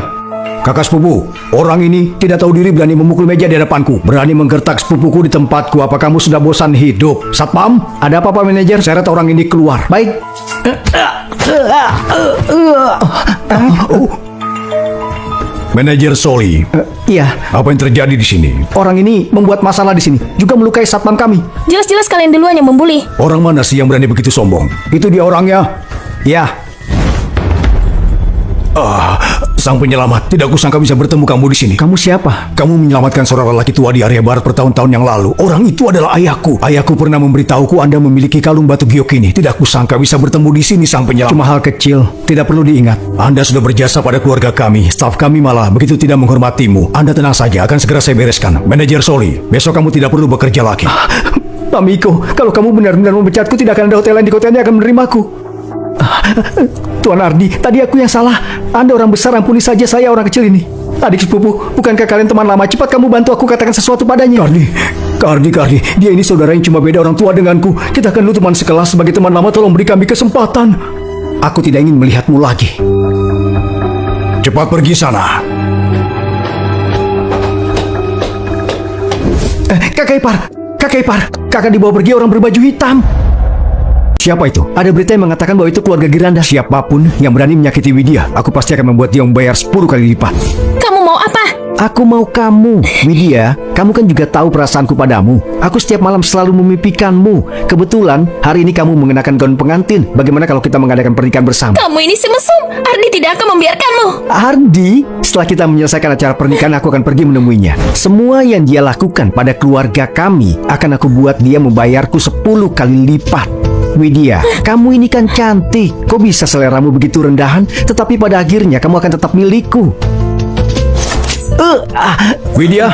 Kakak sepupu, orang ini tidak tahu diri berani memukul meja di hadapanku. Berani menggertak sepupuku di tempatku. Apa kamu sudah bosan hidup? Satpam, ada apa Pak Manajer? Seret orang ini keluar. Baik. Manajer Soli. Iya. Apa yang terjadi di sini? Orang ini membuat masalah di sini, juga melukai satpam kami. Jelas-jelas kalian duluan yang membuli. Orang mana sih yang berani begitu sombong? Itu dia orangnya. Ya. Sang penyelamat, tidak kusangka bisa bertemu kamu di sini. Kamu siapa? Kamu menyelamatkan seorang lelaki tua di area barat bertahun-tahun yang lalu. Orang itu adalah ayahku. Ayahku pernah memberitahuku Anda memiliki kalung batu giok ini. Tidak kusangka bisa bertemu di sini, sang penyelamat. Cuma hal kecil, tidak perlu diingat. Anda sudah berjasa pada keluarga kami. Staf kami malah begitu tidak menghormatimu. Anda tenang saja, akan segera saya bereskan. Manajer Soli, besok kamu tidak perlu bekerja lagi. Pak Miko, kalau kamu benar-benar memecatku, tidak akan ada hotel lain di kota ini akan menerimaku. Tuan Ardi, tadi aku yang salah. Anda orang besar, ampuni saja saya orang kecil ini. Adik sepupu, bukankah kalian teman lama? Cepat kamu bantu aku katakan sesuatu padanya. Kardi, dia ini saudara yang cuma beda orang tua denganku. Kita kan dulu teman sekelas. Sebagai teman lama, tolong beri kami kesempatan. Aku tidak ingin melihatmu lagi. Cepat pergi sana. Kakak ipar, kakak dibawa pergi orang berbaju hitam. Siapa itu? Ada berita yang mengatakan bahwa itu keluarga Giranda. Siapapun yang berani menyakiti Widya, aku pasti akan membuat dia membayar 10 kali lipat. Kamu mau apa? Aku mau kamu. Widya, kamu kan juga tahu perasaanku padamu. Aku setiap malam selalu memimpikanmu. Kebetulan, hari ini kamu mengenakan gaun pengantin. Bagaimana kalau kita mengadakan pernikahan bersama? Kamu ini si mesum. Ardi tidak akan membiarkanmu. Ardi, setelah kita menyelesaikan acara pernikahan, aku akan pergi menemuinya. Semua yang dia lakukan pada keluarga kami akan aku buat dia membayarku 10 kali lipat. Widya, kamu ini kan cantik. Kok bisa seleramu begitu rendahan? Tetapi pada akhirnya kamu akan tetap milikku. Widya,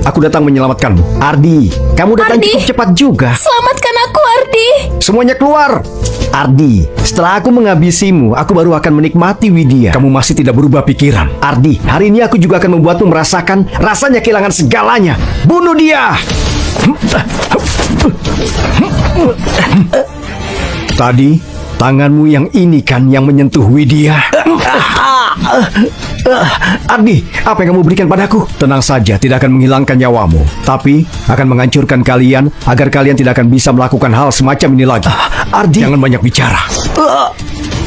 aku datang menyelamatkanmu. Ardi, kamu datang cukup cepat juga. Selamatkan aku, Ardi. Semuanya keluar. Ardi, setelah aku menghabisimu, aku baru akan menikmati Widya. Kamu masih tidak berubah pikiran. Ardi, hari ini aku juga akan membuatmu merasakan rasanya kehilangan segalanya. Bunuh dia. Tadi, tanganmu yang ini kan yang menyentuh Widya. Ardi, apa yang kamu berikan padaku? Tenang saja, tidak akan menghilangkan nyawamu, tapi akan menghancurkan kalian agar kalian tidak akan bisa melakukan hal semacam ini lagi. Ardi, jangan banyak bicara.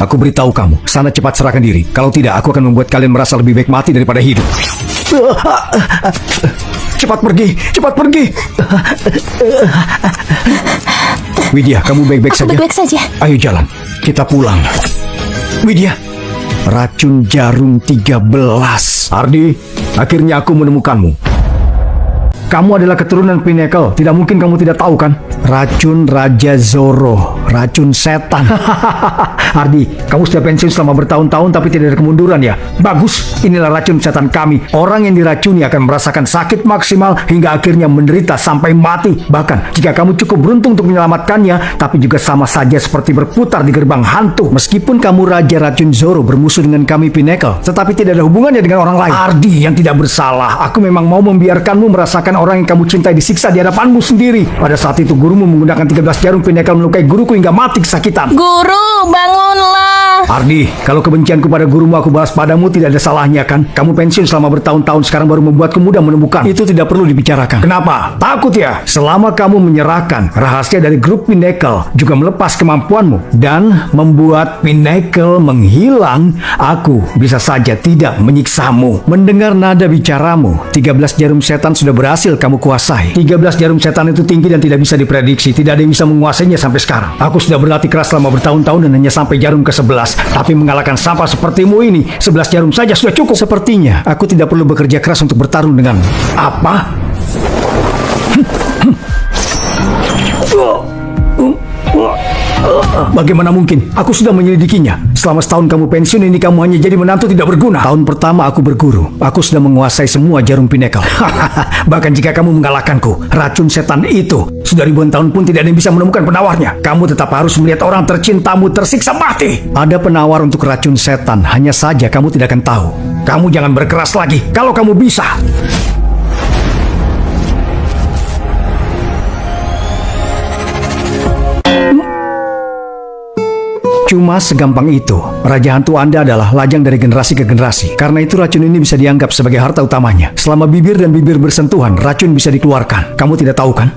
Aku beritahu kamu, sana cepat serahkan diri. Kalau tidak, aku akan membuat kalian merasa lebih baik mati daripada hidup. Cepat pergi, cepat pergi. Widya, kamu baik-baik Aku saja? baik-baik saja. Ayo jalan, kita pulang. Widya, racun jarum 13. Ardi, akhirnya aku menemukanmu. Kamu adalah keturunan Pinnacle. Tidak mungkin kamu tidak tahu kan? Racun Raja Zoro, racun setan. Ardi, kamu sudah pensiun selama bertahun-tahun tapi tidak ada kemunduran ya? Bagus, inilah racun setan kami. Orang yang diracuni akan merasakan sakit maksimal hingga akhirnya menderita sampai mati. Bahkan, jika kamu cukup beruntung untuk menyelamatkannya, tapi juga sama saja seperti berputar di gerbang hantu. Meskipun kamu Raja Racun Zoro bermusuh dengan kami Pinnacle, tetapi tidak ada hubungannya dengan orang lain. Ardi yang tidak bersalah. Aku memang mau membiarkanmu merasakan orang yang kamu cintai disiksa di hadapanmu sendiri. Pada saat itu gurumu menggunakan 13 jarum Pinnacle melukai guruku hingga mati kesakitan. Guru, bangunlah. Ardi, kalau kebencianku pada gurumu aku balas padamu tidak ada salahnya kan? Kamu pensiun selama bertahun-tahun sekarang baru membuatku mudah menemukan. Itu tidak perlu dibicarakan. Kenapa? Takut ya? Selama kamu menyerahkan rahasia dari grup Pinnacle, juga melepas kemampuanmu dan membuat Pinnacle menghilang, aku bisa saja tidak menyiksamu. Mendengar nada bicaramu, 13 jarum setan sudah berhasil kamu kuasai. 13 jarum setan itu tinggi dan tidak bisa diprediksi. Tidak ada yang bisa menguasainya sampai sekarang. Aku sudah berlatih keras selama bertahun-tahun dan hanya sampai jarum ke-11. Tapi mengalahkan sampah sepertimu ini, 11 jarum saja sudah cukup. Sepertinya aku tidak perlu bekerja keras untuk bertarung dengan apa? Bagaimana mungkin? Aku sudah menyelidikinya. Selama setahun kamu pensiun ini kamu hanya jadi menantu tidak berguna. Tahun pertama aku berguru, aku sudah menguasai semua jarum Pinnacle. Bahkan jika kamu mengalahkanku, racun setan itu sudah ribuan tahun pun tidak ada yang bisa menemukan penawarnya. Kamu tetap harus melihat orang tercintamu tersiksa mati. Ada penawar untuk racun setan, hanya saja kamu tidak akan tahu. Kamu jangan berkeras lagi kalau kamu bisa. Cuma segampang itu. Raja hantu Anda adalah lajang dari generasi ke generasi. Karena itu racun ini bisa dianggap sebagai harta utamanya. Selama bibir dan bibir bersentuhan, racun bisa dikeluarkan. Kamu tidak tahu kan?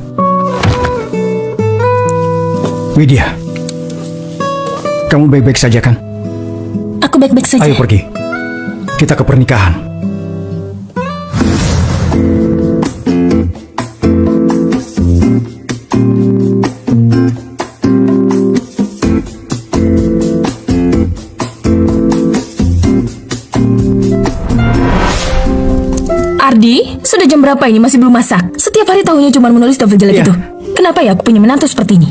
Widya, kamu baik-baik saja kan? Aku baik-baik saja. Ayo pergi. Kita ke pernikahan. Ardi, sudah jam berapa ini masih belum masak? Setiap hari tahunya cuma menulis novel jelek itu. Kenapa ya aku punya menantu seperti ini?